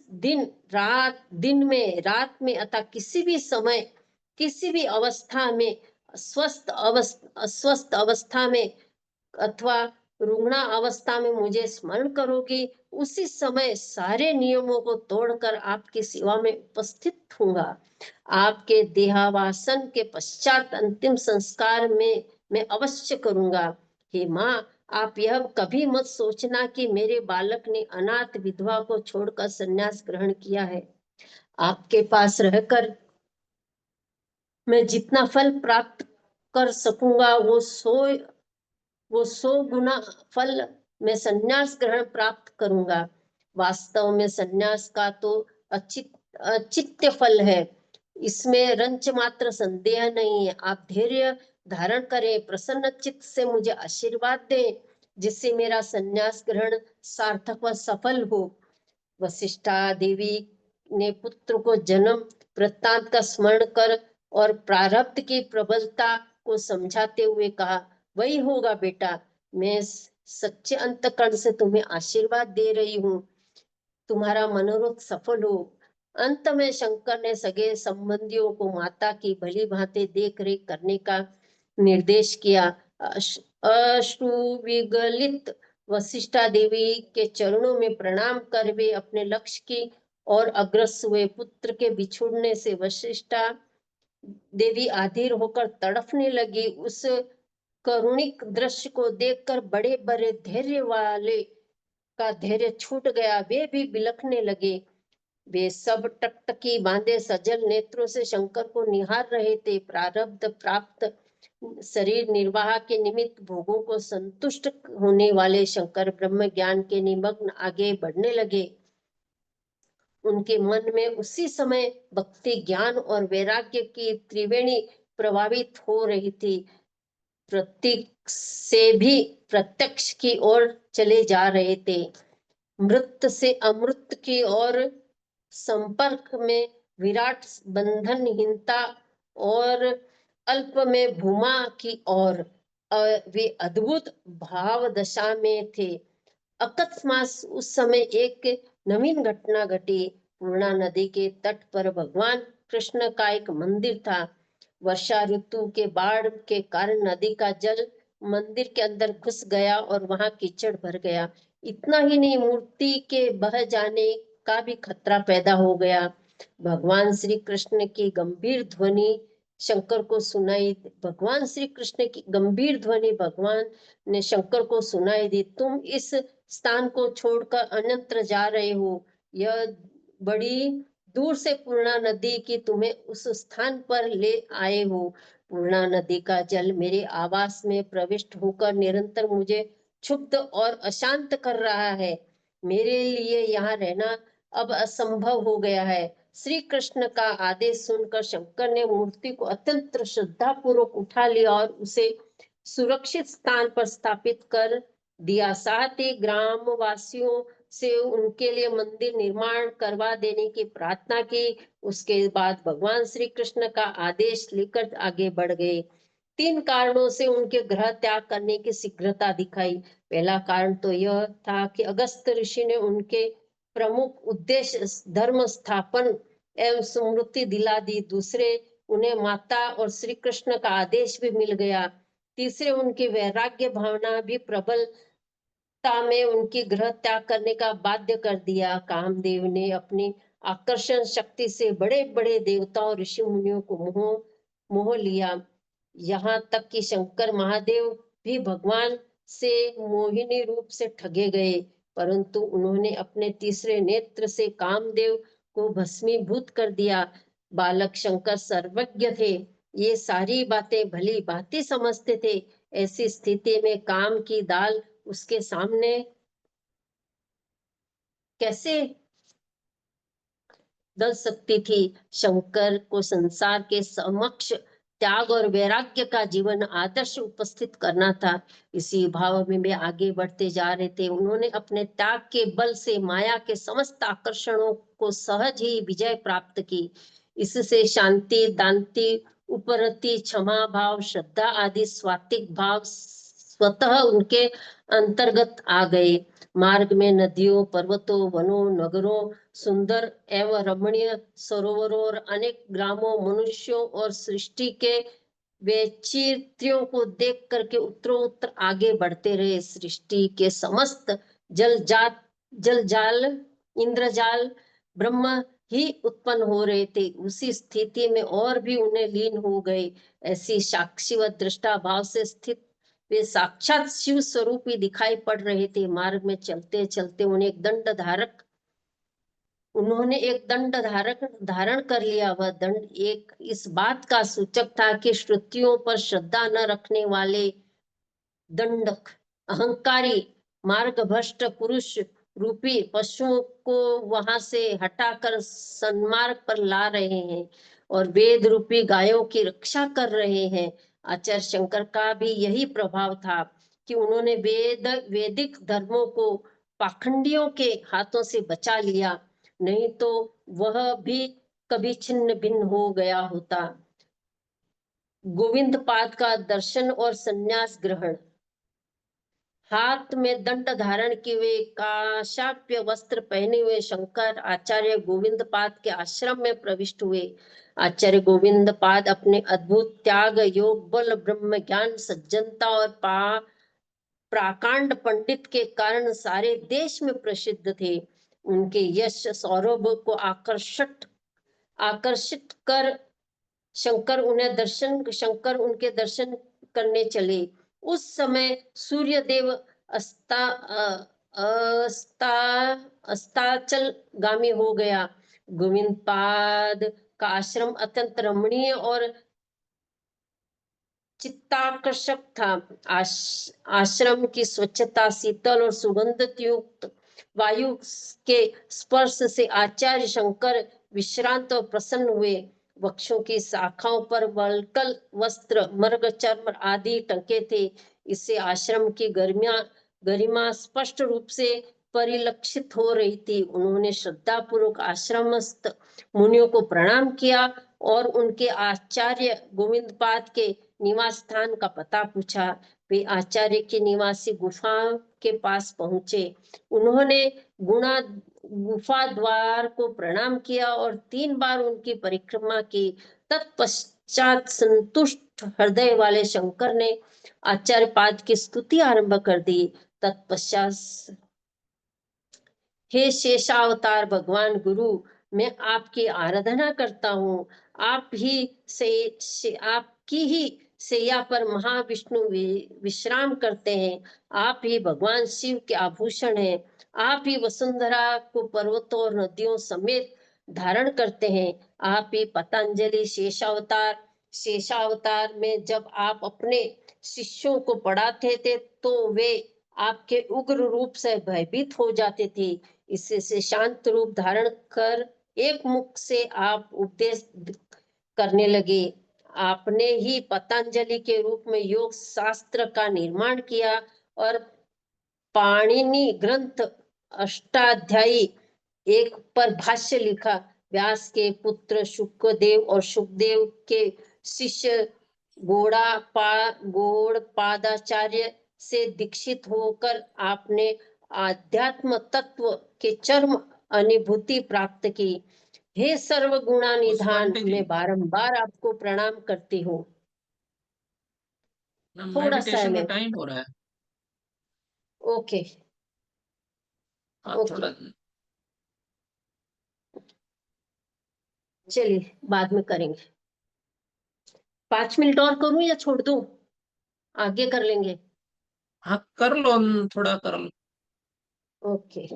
रात में अथवा किसी भी समय, किसी भी अवस्था में, अस्वस्थ अवस्था में अथवा रुग्णा अवस्था में मुझे स्मरण करोगी, उसी समय सारे नियमों को तोड़कर आपकी सेवा में उपस्थित होऊंगा। आपके देहावासन के पश्चात अंतिम संस्कार में मैं अवश्य करूंगा। हे माँ, आप यह कभी मत सोचना कि मेरे बालक ने अनाथ विधवा को छोड़कर संन्यास ग्रहण किया है। आपके पास रहकर मैं जितना फल प्राप्त कर सकूंगा वो 100 गुना फल मैं संन्यास ग्रहण प्राप्त करूंगा। वास्तव में संन्यास का तो अचित्य फल है, इसमें रंच मात्र संदेह नहीं है। आप धैर्य धारण करें, प्रसन्न चित्त से मुझे आशीर्वाद दें, जिससे मेरा संन्यास ग्रहण सार्थक व सफल हो। वशिष्ठा देवी ने पुत्र को जन्म वृत्तांत का स्मरण कर और प्रारब्ध की प्रबलता को समझाते हुए कहा, वही होगा बेटा, मैं सच्चे अंतकरण से तुम्हें आशीर्वाद दे रही हूँ, तुम्हारा मनोरथ सफल हो। अंत में शंकर ने सगे संबंधियों को माता की भली भांति देख रेख करने का निर्देश किया। अश्रु विगलित वशिष्ठा देवी के चरणों में प्रणाम कर वे अपने लक्ष्य की और अग्रसर हुए। पुत्र के बिछुड़ने से वशिष्ठा देवी आधीर होकर तड़फने लगी। उस करुणिक दृश्य को देखकर बड़े बड़े धैर्य वाले का धैर्य छूट गया, वे भी बिलखने लगे। वे सब टकटकी बांधे सजल नेत्रों से शंकर को निहार रहे थे। प्रारब्ध प्राप्त शरीर निर्वाह के निमित्त भोगों को संतुष्ट होने वाले शंकर ब्रह्म ज्ञान के निमग्न आगे बढ़ने लगे। उनके मन में उसी समय भक्ति, ज्ञान और वैराग्य की त्रिवेणी प्रभावित हो रही थी। प्रतीक से भी प्रत्यक्ष की ओर चले जा रहे थे। मृत से अमृत की ओर संपर्क में विराट बंधनहीनता और अल्प में भूमा की ओर वे अद्भुत भाव दशा में थे। अकस्मात उस समय एक नवीन घटना घटी। पूर्णा नदी के तट पर भगवान कृष्ण का एक मंदिर था। वर्षा ऋतु के बाढ़ के कारण नदी का जल मंदिर के अंदर घुस गया और वहां कीचड़ भर गया। इतना ही नहीं, मूर्ति के बह जाने का भी खतरा पैदा हो गया। भगवान श्री कृष्ण की गंभीर ध्वनि शंकर को सुनाई। भगवान श्री कृष्ण की गंभीर ध्वनि भगवान ने शंकर को सुनाई दी, तुम इस स्थान को छोड़कर अन्यत्र जा रहे हो। यह बड़ी दूर से पूर्णा नदी की तुम्हें उस स्थान पर ले आए हो। पूर्णा नदी का जल मेरे आवास में प्रविष्ट होकर निरंतर मुझे क्षुब्ध और अशांत कर रहा है। मेरे लिए यहाँ रहना अब असंभव हो गया है। श्री कृष्ण का आदेश सुनकर शंकर ने मूर्ति को अत्यंत श्रद्धा पूर्वक उठा लिया और उसे सुरक्षित स्थान पर स्थापित कर दिया। साथ ही ग्रामवासियों से उनके लिए मंदिर निर्माण करवा देने की प्रार्थना की। उसके बाद भगवान श्री कृष्ण का आदेश लेकर आगे बढ़ गए। 3 कारणों से उनके ग्रह त्याग करने की शीघ्रता दिखाई। पहला कारण तो यह था कि अगस्त ऋषि ने उनके प्रमुख उद्देश्य धर्म स्थापन एवं स्मृति दिला दी। दूसरे, उन्हें माता और श्री कृष्ण का आदेश भी मिल गया। तीसरे, उनकी वैराग्य भावना भी प्रबल में उनकी गृह त्याग करने का बाध्य कर दिया। कामदेव ने अपनी आकर्षण शक्ति से बड़े बड़े देवताओं ऋषि मुनियों को मोह मोह लिया। यहाँ तक कि शंकर महादेव भी भगवान से मोहिनी रूप से ठगे गए, परंतु उन्होंने अपने तीसरे नेत्र से कामदेव को भस्मीभूत कर दिया। बालक शंकर सर्वज्ञ थे, ये सारी बातें भली भांति समझते थे। ऐसी स्थिति में काम की दाल उसके सामने कैसे दल सकती थी। शंकर को संसार के समक्ष त्याग और वैराग्य का जीवन आदर्श उपस्थित करना था। इसी भाव में वे आगे बढ़ते जा रहे थे। उन्होंने अपने त्याग के बल से माया के समस्त आकर्षणों को सहज ही विजय प्राप्त की। इससे शांति, दांति, उपरति, क्षमा भाव, श्रद्धा आदि स्वात्विक भाव स्वतः उनके अंतर्गत आ गए। मार्ग में नदियों, पर्वतों, वनों, नगरों, सुंदर एवं रमणीय सरोवरों और अनेक ग्रामों, मनुष्यों और सृष्टि के वैचित्र्यों को देख करके उत्तरोत्तर आगे बढ़ते रहे। सृष्टि के समस्त जलजाल, इंद्रजाल, ब्रह्म ही उत्पन्न हो रहे थे। उसी स्थिति में और भी उन्हें लीन हो गए। ऐसी साक्षी व दृष्टा भाव से स्थित वे साक्षात शिव स्वरूप ही दिखाई पड़ रहे थे। मार्ग में चलते चलते उन्होंने एक दंड धारण कर लिया। वह दंड एक इस बात का सूचक था कि श्रुतियों पर श्रद्धा न रखने वाले दंडक, अहंकारी, मार्गभ्रष्ट पुरुष रूपी पशुओं को वहां से हटाकर सन्मार्ग पर ला रहे हैं और वेद रूपी गायों की रक्षा कर रहे हैं। आचार्य शंकर का भी यही प्रभाव था कि उन्होंने वैदिक धर्मों को पाखंडियों के हाथों से बचा लिया, नहीं तो वह भी कभी छिन्न भिन्न हो गया होता। गोविंद पाद का दर्शन और संन्यास ग्रहण। हाथ में दंड धारण किए हुए काशाप्य वस्त्र पहने हुए शंकर आचार्य गोविंद पाद के आश्रम में प्रविष्ट हुए। आचार्य गोविंद पाद अपने अद्भुत त्याग, योग बल, ब्रह्म ज्ञान, सज्जनता और प्राकांड पंडित के कारण सारे देश में प्रसिद्ध थे। उनके यश सौरभ को आकर्षित कर शंकर उनके दर्शन करने चले। उस समय सूर्यदेव अस्ताचल गामी हो गया। गोविंद पाद का आश्रम अत्यंत रमणीय और चित्ताकर्षक था। आश्रम की स्वच्छता, शीतल और सुगंधित युक्त वायु के स्पर्श से आचार्य शंकर विश्रांत और प्रसन्न हुए। वृक्षों की शाखाओं पर वल्कल वस्त्र, मृग चर्म आदि टंके थे। इससे आश्रम की गरिमा स्पष्ट रूप से परिलक्षित हो रही थी। उन्होंने श्रद्धा पूर्वक आश्रमस्थ मुनियों को प्रणाम किया और उनके आचार्य गोविंद पाद के निवास स्थान का पता पूछा। वे आचार्य के निवासी गुफा के पास पहुंचे। उन्होंने गुफा द्वार को प्रणाम किया और 3 बार उनकी परिक्रमा की। तत्पश्चात संतुष्ट हृदय वाले शंकर ने आचार्य पाद की स्तुति आरंभ कर दी। तत्पश्चात, हे शेषावतार भगवान गुरु, मैं आपकी आराधना करता हूँ। आपकी ही सैया पर महाविष्णु विश्राम करते हैं। आप ही भगवान शिव के आभूषण हैं। आप ही वसुंधरा को पर्वतों और नदियों समेत धारण करते हैं। आप ही पतंजलि शेषावतार में जब आप अपने शिष्यों को पढ़ाते थे तो वे आपके उग्र रूप से भयभीत हो जाते थे। इससे शांत रूप धारण कर एक मुख से आप उपदेश करने लगे। आपने ही पतंजलि के रूप में योग शास्त्र का निर्माण किया और पाणिनि ग्रंथ अष्टाध्यायी एक पर भाष्य लिखा। व्यास के पुत्र शुकदेव और शुकदेव के शिष्य गौड़पादाचार्य से दीक्षित होकर आपने आध्यात्म तत्व के चरम अनुभूति प्राप्त की। हे सर्वगुणानिधान, मैं बारंबार आपको प्रणाम करती हूँ। थोड़ा सा मेडिटेशन का मैं टाइम हो रहा है। ओके हाँ ओके। थोड़ा। चलिए बाद में करेंगे। 5 मिनट और करूं या छोड़ दूं? आगे कर लेंगे। हाँ कर लो, थोड़ा कर लो। ओके।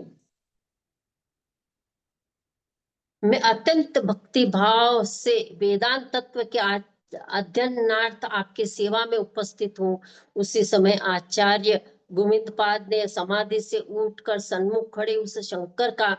मैं अत्यंत भक्ति भाव से वेदांत तत्व के अध्ययनार्थ आपकी सेवा में उपस्थित हूँ। उसी समय आचार्य गोविंदपाद ने समाधि से उठकर सन्मुख खड़े उस शंकर का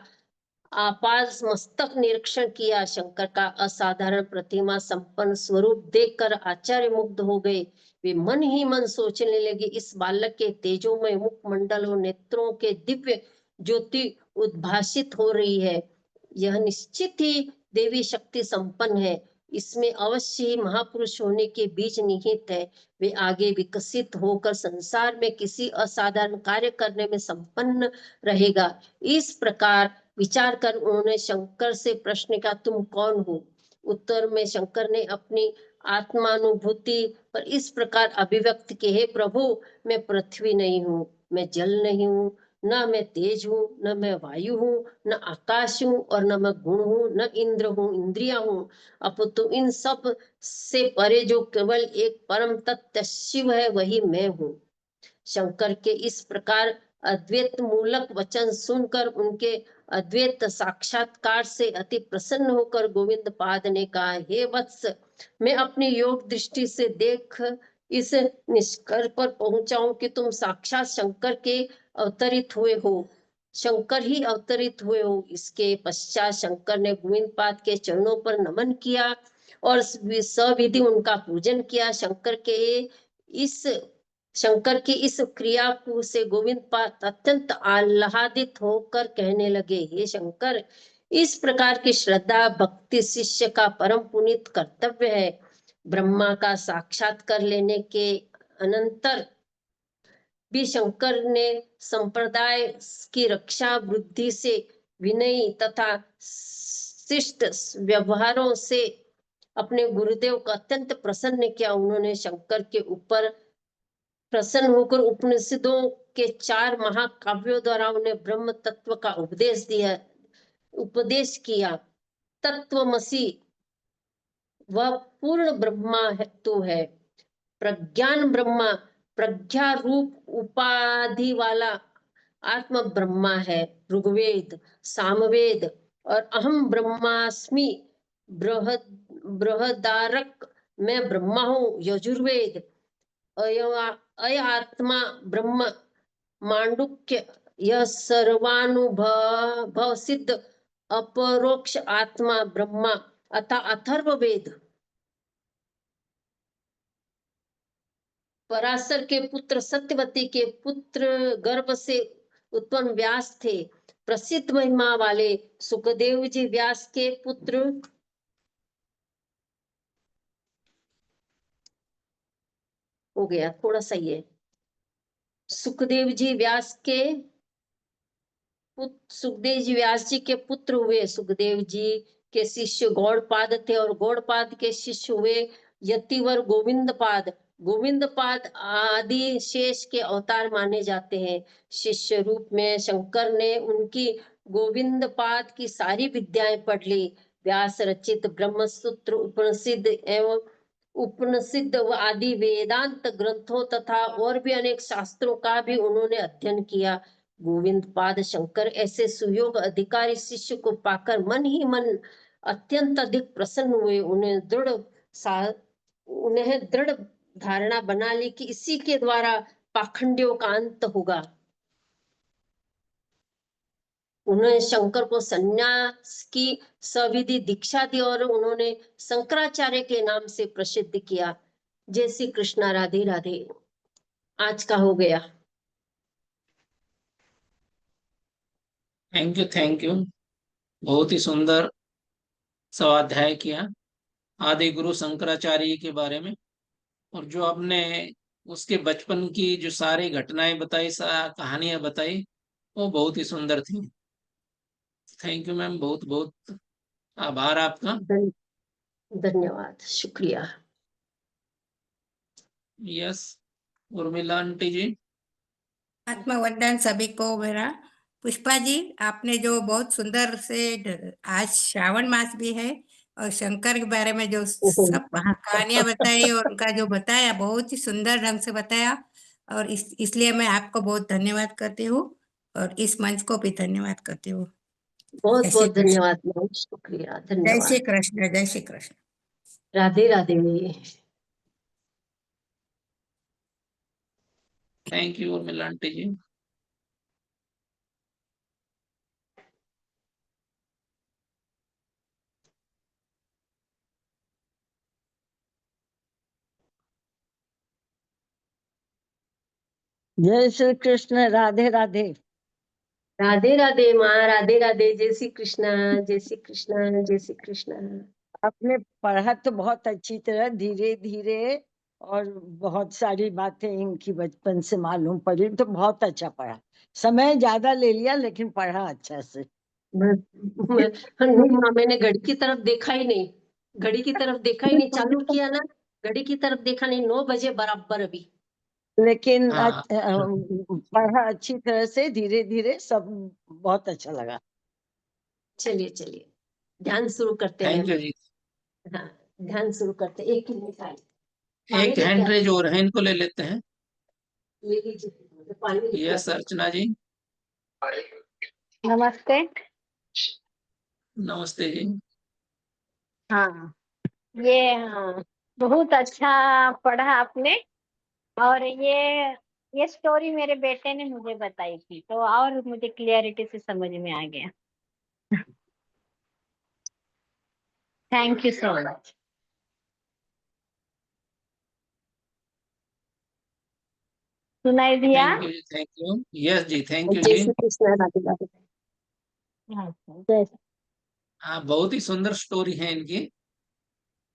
आपात मस्तक निरीक्षण किया। शंकर का असाधारण प्रतिमा संपन्न स्वरूप देखकर आचार्य मुग्ध हो गए। वे मन ही मन सोचने लगे, इस बालक के तेजोमय मुखमंडल और नेत्रों के दिव्य ज्योति उद्भासित हो रही है। यह निश्चित ही देवी शक्ति संपन्न है। इसमें अवश्य ही महापुरुष होने के बीज निहित है। वे आगे विकसित होकर संसार में किसी असाधारण कार्य करने में संपन्न रहेगा। इस प्रकार विचार कर उन्होंने शंकर से प्रश्न किया, तुम कौन हो? उत्तर में शंकर ने अपनी आत्मानुभूति पर इस प्रकार अभिव्यक्त किए, हे प्रभु, मैं पृथ्वी नहीं हूँ, मैं जल नहीं हूँ, न मैं तेज हूँ, न मैं वायु हूँ, न आकाश हूँ, और न मैं गुण हूँ, न इंद्र हूँ, इंद्रिया हूँ, अपितु इन सब से परे जो केवल एक परम तत्व शिव है, वही मैं हूँ। शंकर के इस प्रकार अद्वैत मूलक वचन सुनकर उनके अद्वैत साक्षात्कार से अति प्रसन्न होकर गोविंद पाद ने कहा, हे वत्स, मैं अपनी योग दृष्टि से देख इस निष्कर्ष पर पहुंचा हूं कि तुम साक्षात शंकर के अवतरित हुए हो, शंकर ही अवतरित हुए हो। इसके पश्चात शंकर ने गोविंद पाद के चरणों पर नमन किया और सविधि उनका पूजन किया। शंकर की इस क्रिया से गोविंद पाद अत्यंत आह्लादित होकर कहने लगे, हे शंकर, इस प्रकार की श्रद्धा भक्ति शिष्य का परम पुनीत कर्तव्य है। ब्रह्मा का साक्षात कर लेने के अनंतर भी शंकर ने संप्रदाय की रक्षा वृद्धि से विनयी तथा शिष्ट व्यवहारों से अपने गुरुदेव को अत्यंत प्रसन्न किया। उन्होंने शंकर के ऊपर प्रसन्न होकर उपनिषदों के 4 महाकाव्यों द्वारा उन्हें ब्रह्म तत्व का उपदेश किया। तत्वमसि वह पूर्ण ब्रह्मा है, तो है प्रज्ञान ब्रह्मा, प्रज्ञा रूप उपाधि वाला आत्म ब्रह्मा है। ऋग्वेद, सामवेद और अहम ब्रह्मास्मि बृहदारक, मैं ब्रह्मा हूँ, यजुर्वेद, अय आत्मा ब्रह्म, मांडुक्य, यह सर्वानुभव सिद्ध अपरोक्ष आत्मा ब्रह्मा, अथा अथर्ववेद। पराशर के पुत्र सत्यवती के पुत्र गर्भ से उत्पन्न व्यास थे। प्रसिद्ध महिमा वाले सुखदेव जी व्यास के पुत्र हो गया, थोड़ा सही है। सुखदेव जी व्यास के पुत्र हुए। सुखदेव जी के शिष्य गौड़पाद थे और गौड़पाद के शिष्य हुए यतिवर गोविंदपाद। गोविंदपाद आदि शेष के अवतार माने जाते हैं। शिष्य रूप में शंकर ने उनकी गोविंदपाद की सारी विद्याएं पढ़ ली। व्यास रचित ब्रह्मसूत्र, उपनिषद व आदि वेदांत ग्रंथों तथा और भी अनेक शास्त्रों का भी उन्होंने अध्ययन किया। गोविंद पाद शंकर ऐसे सुयोग अधिकारी शिष्य को पाकर मन ही मन अत्यंत अधिक प्रसन्न हुए। उन्हें दृढ़ धारणा बना ली कि इसी के द्वारा पाखंडियों का अंत होगा। उन्होंने शंकर को संन्यास की सविधि दीक्षा दी और उन्होंने शंकराचार्य के नाम से प्रसिद्ध किया। जय श्री कृष्णा, राधे राधे। आज का हो गया। Thank you, thank you. बहुत ही सुंदर स्वाध्याय किया आदि गुरु शंकराचार्य के बारे में, और जो आपने उसके बचपन की जो सारी घटनाएं बताई, कहानियां बताई, वो बहुत ही सुंदर थी। थैंक यू मैम, बहुत बहुत आभार आपका। धन्यवाद, शुक्रिया। यस, उर्मिला आंटी जी। आत्मवंदन सभी को मेरा। पुष्पा जी, आपने जो बहुत सुंदर से आज श्रावण मास भी है और शंकर के बारे में जो सब कहानियां बताई और उनका जो बताया बहुत ही सुंदर ढंग से बताया, और इसलिए मैं आपको बहुत धन्यवाद करती हूँ और इस मंच को भी धन्यवाद करती हूँ। बहुत जय श्री बहुत कृष्ण। धन्यवाद मैम, शुक्रिया, जय श्री धन्यवाद। कृष्ण। जय Shri Krishna. Radhe Radhe. Thank you Urmila aunty ji. जय श्री कृष्ण। राधे राधे। राधे राधे माँ, राधे राधे। जय श्री कृष्णा, जय श्री कृष्णा, जय श्री कृष्णा। आपने पढ़ा तो बहुत अच्छी तरह, धीरे धीरे, और बहुत सारी बातें इनकी बचपन से मालूम पड़ी, तो बहुत अच्छा पढ़ा। समय ज्यादा ले लिया लेकिन पढ़ा अच्छा से। नहीं माँ, मैंने घड़ी की तरफ देखा ही नहीं, घड़ी की तरफ देखा ही नहीं, चालू किया ना, घड़ी की तरफ देखा नहीं, 9 बजे बराबर अभी। लेकिन हाँ पढ़ा अच्छी तरह से, धीरे धीरे, सब बहुत अच्छा लगा। चलिए चलिए, ध्यान शुरू करते हैं थैंक यू मैम। जी। हाँ, ध्यान शुरू करते, एक मिनट आए, पानी एक लेके हैंड आते, रेज और है, इनको ले लेते हैं। ले लीजिए, पानी लेके यस आते। अर्चना जी। नमस्ते। नमस्ते जी। हाँ, ये बहुत अच्छा पढ़ा आपने, और ये स्टोरी मेरे बेटे ने मुझे बताई थी, तो और मुझे क्लियरिटी से समझ में आ गया। Thank you so much. सुनाई दिया? Thank you ji, thank you. Yes ji, thank you जय जी। श्री कृष्ण, राधे राधे। अच्छा, जय। हाँ, बहुत ही सुंदर स्टोरी है इनकी।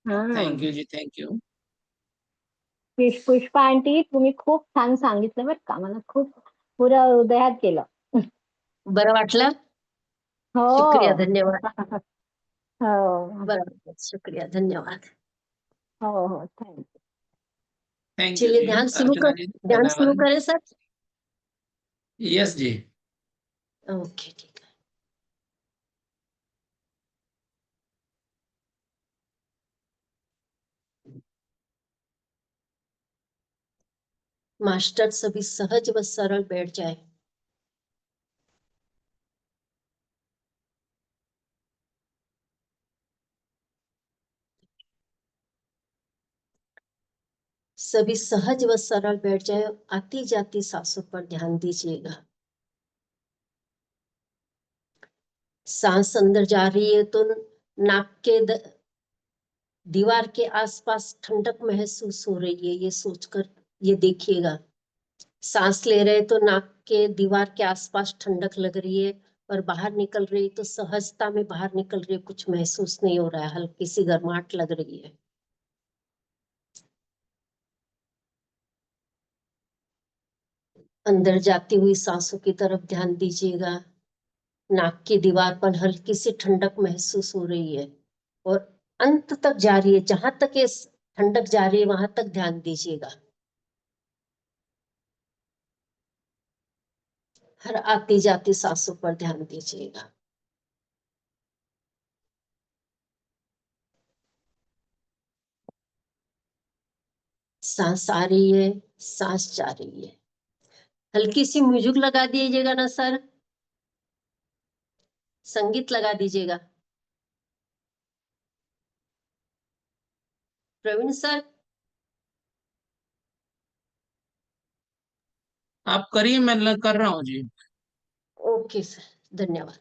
थैंक हाँ, you ji, thank you. Pushpa aunty, तुम्ही खूप छान सांगितलं बरं का, मला खूप पुरं हृदयात गेलं. बरं वाटलं? शुक्रिया, हो. धन्यवाद। हो बरं, शुक्रिया, धन्यवाद। हो हो, थँक्यू. थैंक यू चलिए जी अर्चना जी, ध्यान शुरू धन्यवाद। करें सर। यस जी। ओके, ठीक है। मास्टर सभी सहज व सरल बैठ जाए। सभी सहज व सरल बैठ जाए, आती जाती सांसों पर ध्यान दीजिएगा। सांस अंदर जा रही है तो नाक के दीवार के आसपास ठंडक महसूस हो रही है, ये सोचकर ये देखिएगा। सांस ले रहे तो नाक के दीवार के आसपास ठंडक लग रही है, और बाहर निकल रही तो सहजता में बाहर निकल रही है, कुछ महसूस नहीं हो रहा है, हल्की सी गर्माहट लग रही है। अंदर जाती हुई सांसों की तरफ ध्यान दीजिएगा। नाक की दीवार पर हल्की सी ठंडक महसूस हो रही है, और अंत तक जा रही है, जहां तक ये ठंडक जा रही है वहां तक ध्यान दीजिएगा। हर आती जाती सांसों पर ध्यान दीजिएगा। सांस आ रही है, सांस जा रही है। हल्की सी म्यूजिक लगा दीजिएगा ना सर, संगीत लगा दीजिएगा। प्रवीण सर। आप करिए, मैं कर रहा हूँ जी। ओके सर, धन्यवाद।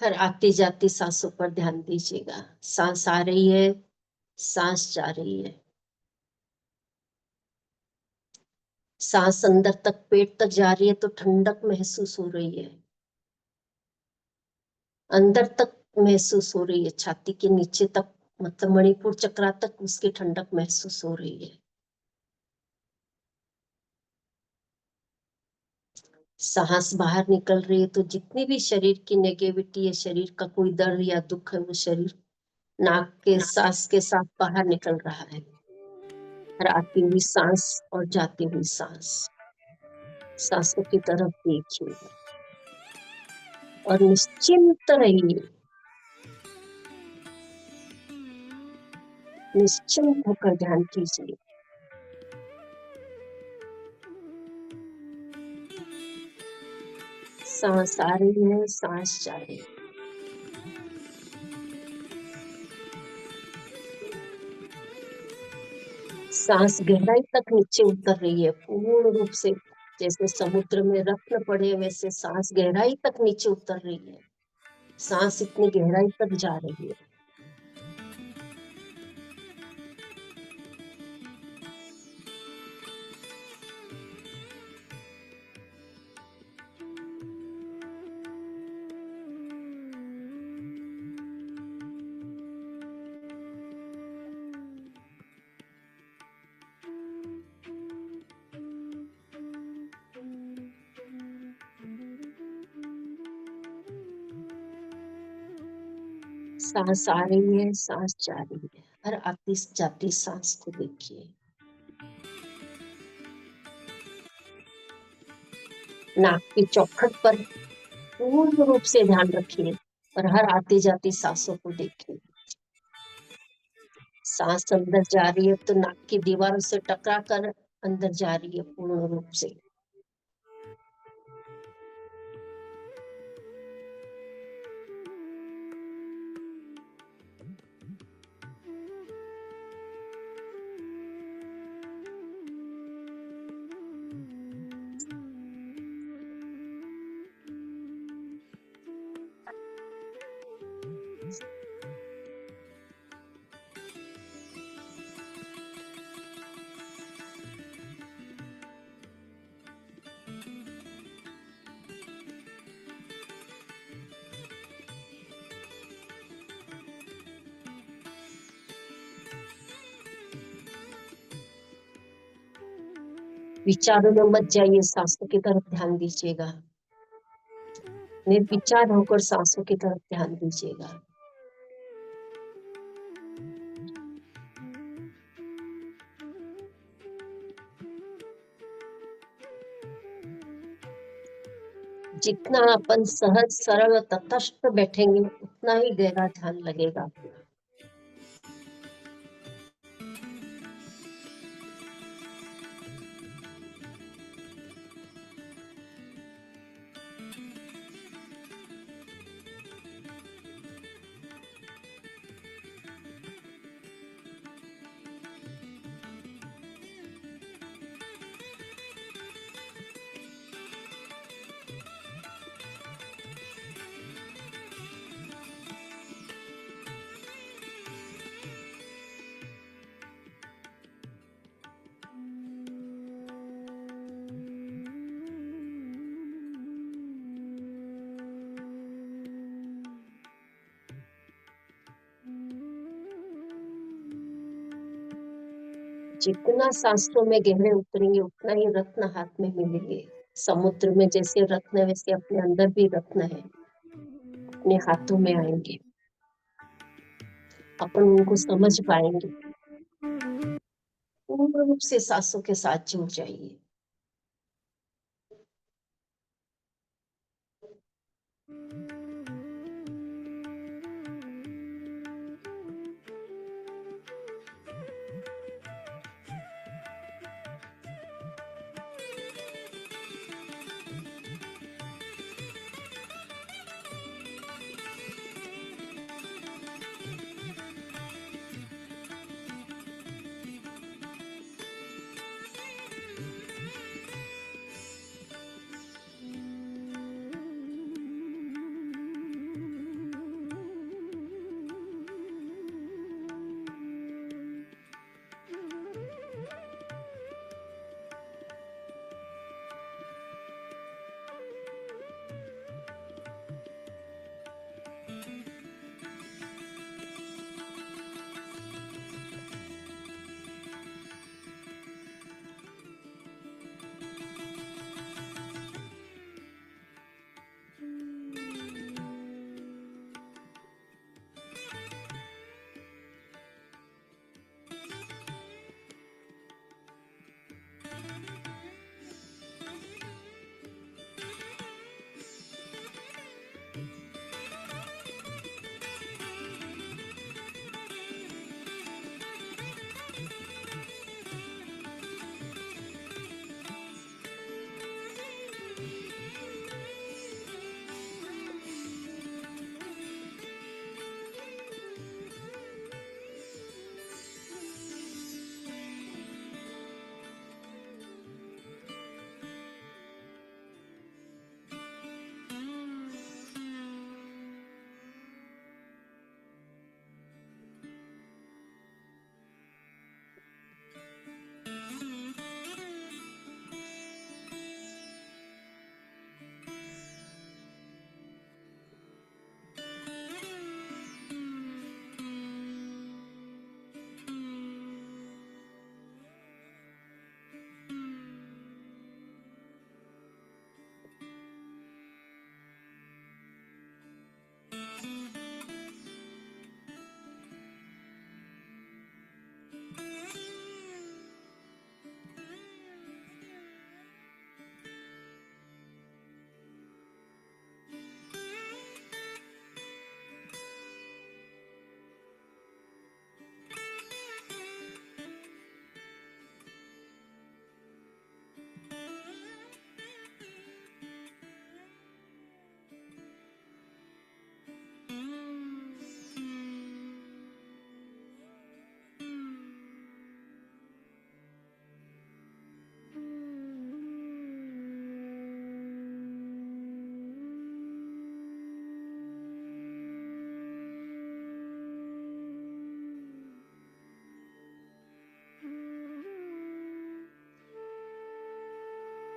हर आती जाती सांसों पर ध्यान दीजिएगा। सांस आ रही है, सांस जा रही है। सांस अंदर तक, पेट तक जा रही है तो ठंडक महसूस हो रही है, अंदर तक महसूस हो रही है, छाती के नीचे तक, मतलब मणिपुर चक्रा तक उसकी ठंडक महसूस हो रही है। सांस बाहर निकल रही है तो जितनी भी शरीर की नेगेटिविटी है, शरीर का कोई दर्द या दुख है, वो शरीर नाक के सांस के साथ बाहर निकल रहा है। हर आती हुई सांस और जाती हुई सांस। सांसों की तरफ देखिए और निश्चिंत रहिए, निश्चिंत होकर ध्यान कीजिए। सांस आ रही है, सांस जा रही है। सांस गहराई तक नीचे उतर रही है पूर्ण रूप से, जैसे समुद्र में रत्न पड़े वैसे सांस गहराई तक नीचे उतर रही है। सांस इतनी गहराई तक जा रही है। सांस आ रही है, सांस जा रही है। हर आती जाती सांस को देखिए। नाक की चौखट पर पूर्ण रूप से ध्यान रखिए और हर आती जाती सांसों को देखिए। सांस अंदर जा रही है तो नाक की दीवारों से टकरा कर अंदर जा रही है पूर्ण रूप से। विचारों में मत जाइए, सांसों की तरफ ध्यान दीजिएगा। निर्विचार होकर सांसों की तरफ ध्यान दीजिएगा। जितना अपन सहज सरल तटस्थ बैठेंगे उतना ही गहरा ध्यान लगेगा। जितना सांसों में गहरे उतरेंगे उतना ही रत्न हाथ में मिलेंगे। समुद्र में जैसे रत्न है वैसे अपने अंदर भी रत्न है, अपने हाथों में आएंगे, अपन उनको समझ पाएंगे। पूर्ण रूप से सांसों के साथ जुड़ जाइए।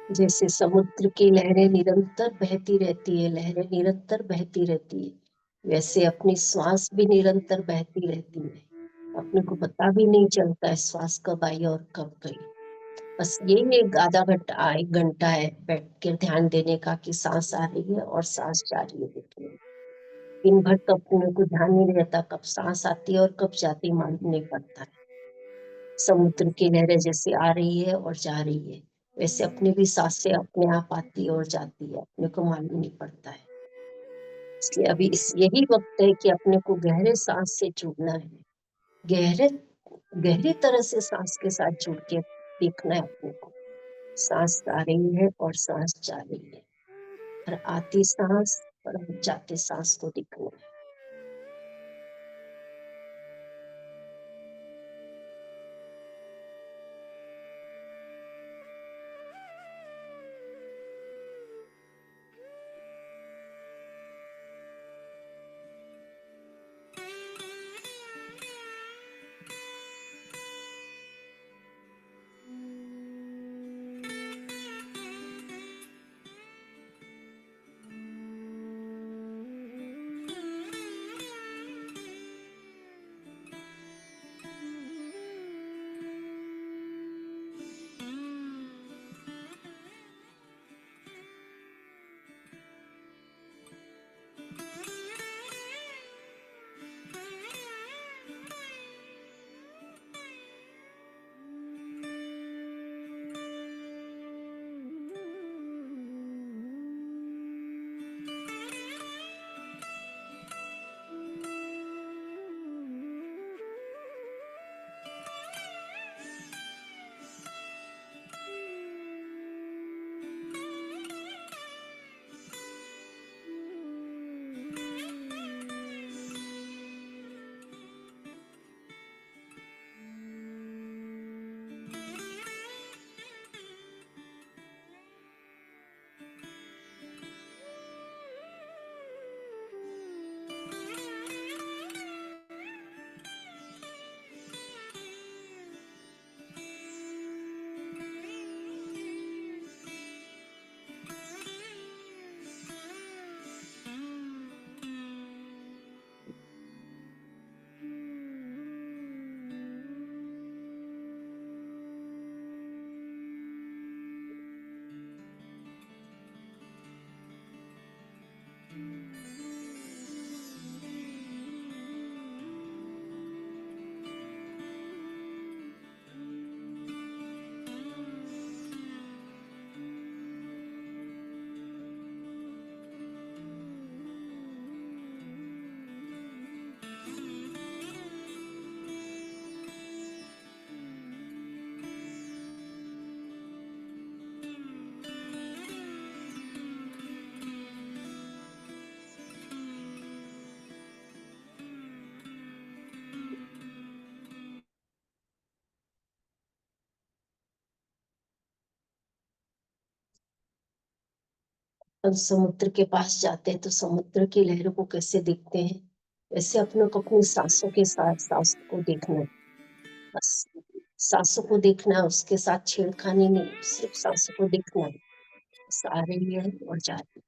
जैसे समुद्र की लहरें निरंतर बहती रहती है, लहरें निरंतर बहती रहती है, वैसे अपनी श्वास भी निरंतर बहती रहती है। अपने को पता भी नहीं चलता है श्वास कब आई और कब गई। बस यही एक आधा घंटा 1 घंटा है बैठ के ध्यान देने का कि सांस आ रही है और सांस जा रही है देखने। दिन भर तो अपने को ध्यान नहीं रहता कब सांस आती है और कब जाती, मालूम नहीं पड़ता है। समुद्र की लहरें जैसे आ रही है और जा रही है, वैसे अपनी भी सांसें अपने आप आती है और जाती है, अपने को मालूम नहीं पड़ता है। इसलिए अभी यही वक्त है कि अपने को गहरे सांस से जुड़ना है, गहरे गहरी तरह से सांस के साथ जुड़ के देखना है अपने को। सांस आ रही है और सांस जा रही है, और आती सांस और जाते सांस को देखना है। अब समुद्र के पास जाते हैं तो समुद्र की लहरों को कैसे देखते हैं, वैसे अपने को अपनी सांसों के साथ सांसों को देखना है। बस सांसों को देखना है, उसके साथ छेड़खानी नहीं, सिर्फ सांसों को देखना है। बस आ रही है और जा रही है।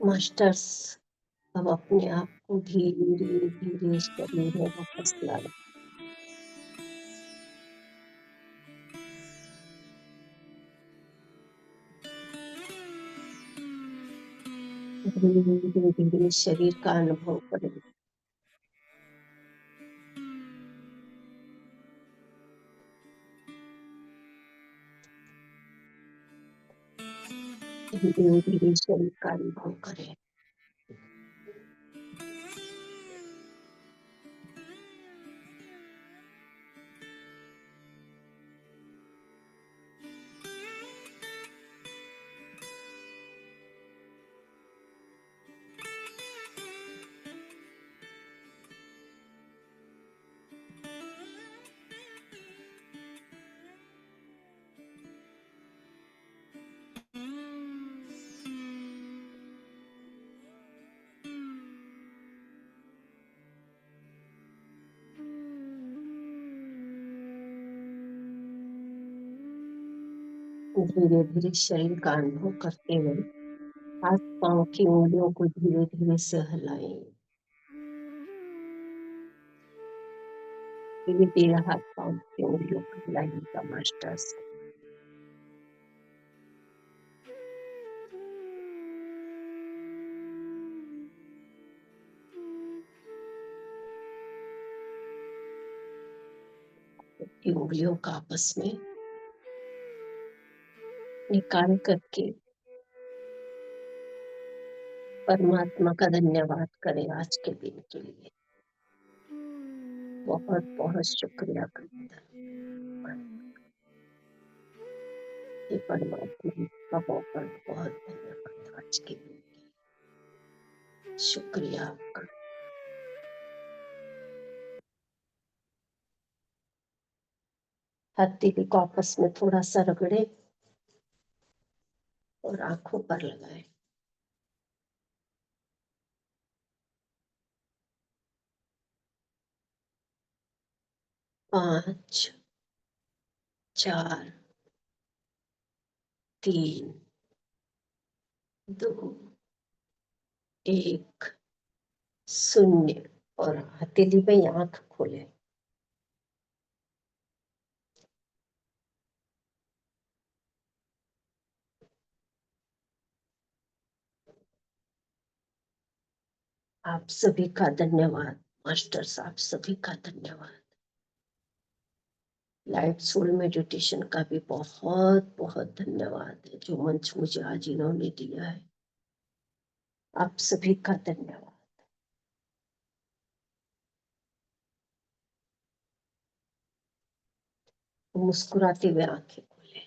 मास्टर्स अब अपने आप को धीरे धीरे शरीर में वापस लाए। धीरे धीरे शरीर का अनुभव करें। धीरे धीरे शरीर का अनुभव करें। धीरे धीरे शरीर का अनुभव करते हुए हाथ पांव की उंगलियों को धीरे धीरे से हिलाएं। धीरे धीरे हाथ पांव की उंगलियों को हिलाइएगा मास्टर्स। की उंगलियों का आपस में निकाल करके परमात्मा का धन्यवाद करें आज के दिन के लिए। बहुत बहुत शुक्रिया करता हे परमात्मा का बहुत बहुत धन्यवाद आज के दिन के लिए। शुक्रिया आपका। हथेली को आपस में थोड़ा सा रगड़े और आंखों पर लगाए। पाँच, 4, 3, 2, 1, 0 और हथेली में आंख खोले। आप सभी का धन्यवाद मास्टर्स, आप सभी का धन्यवाद। लाइट सोल मेडिटेशन का भी बहुत बहुत धन्यवाद है जो मंच मुझे आज इन्होंने दिया है। आप सभी का धन्यवाद। मुस्कुराते हुए आंखें खोले।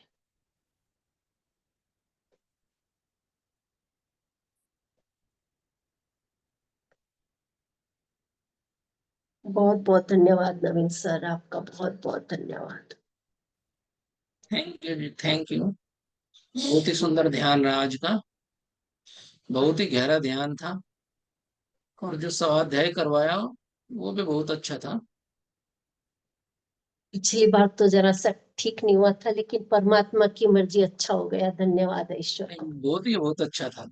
बहुत बहुत धन्यवाद नवीन सर, आपका बहुत बहुत धन्यवाद। Thank you ji, thank you. बहुत ही सुंदर ध्यान रहा आज का, बहुत ही गहरा ध्यान था और जो स्वाध्याय करवाया वो भी बहुत अच्छा था। पिछली बार तो जरा सा ठीक नहीं हुआ था लेकिन परमात्मा की मर्जी अच्छा हो गया। धन्यवाद है ईश्वर को। बहुत अच्छा था।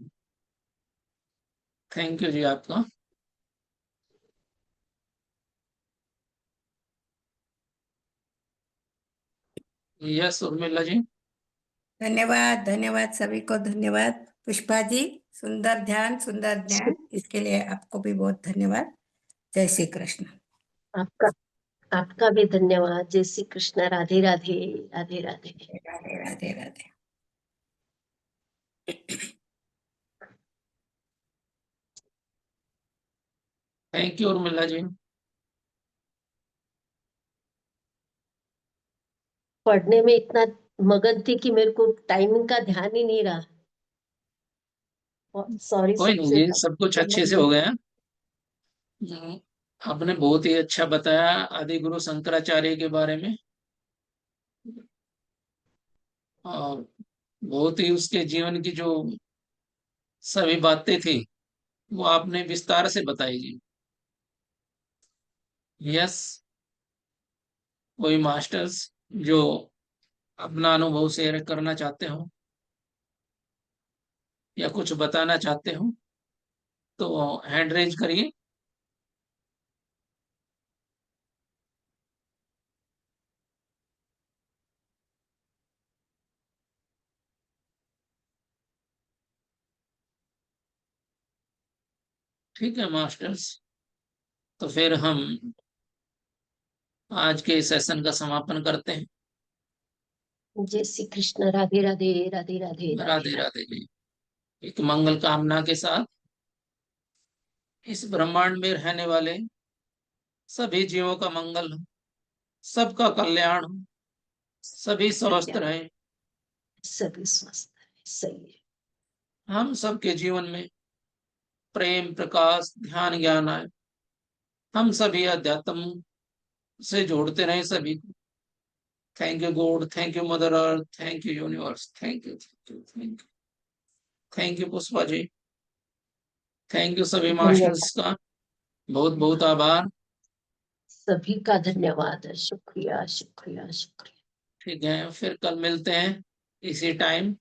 थैंक यू जी आपका। यस उर्मिला जी। धन्यवाद धन्यवाद सभी को धन्यवाद। पुष्पा जी सुंदर ध्यान सुंदर ज्ञान, इसके लिए आपको भी बहुत धन्यवाद। जय श्री कृष्ण। आपका आपका भी धन्यवाद। जय श्री कृष्ण। राधे राधे। राधे राधे। राधे राधे राधे। Thank you Urmila ji. पढ़ने में इतना मगन थी कि मेरे को टाइमिंग का ध्यान ही नहीं रहा। सॉरी कोई नहीं सबसे जी, सब कुछ अच्छे से हो गया। आपने बहुत ही अच्छा बताया आदि गुरु शंकराचार्य के बारे में और बहुत ही उसके जीवन की जो सभी बातें थी वो आपने विस्तार से बताई जी। यस, कोई मास्टर्स जो अपना अनुभव शेयर करना चाहते हो या कुछ बताना चाहते हो? तो हैंड रेज करिए। ठीक है मास्टर्स, तो फिर हम आज के सेशन का समापन करते हैं। जय श्री कृष्ण। राधे राधे राधे राधे राधे राधे जी। एक मंगल कामना के साथ इस ब्रह्मांड में रहने वाले सभी जीवों का मंगल हो, सबका कल्याण हो, सभी स्वस्थ रहे, सभी स्वस्थ है, सही है। हम सबके जीवन में प्रेम प्रकाश ध्यान ज्ञान आए, हम सभी अध्यात्म से जोड़ते रहे सभी को। Thank you God, thank you mother earth, thank you universe, thank you thank you thank you. Thank you Pushpa ji, thank you सभी धन्यवाद, मास्टर्स का बहुत बहुत आभार। सभी का धन्यवाद है। शुक्रिया शुक्रिया शुक्रिया। ठीक है, फिर कल मिलते हैं इसी टाइम।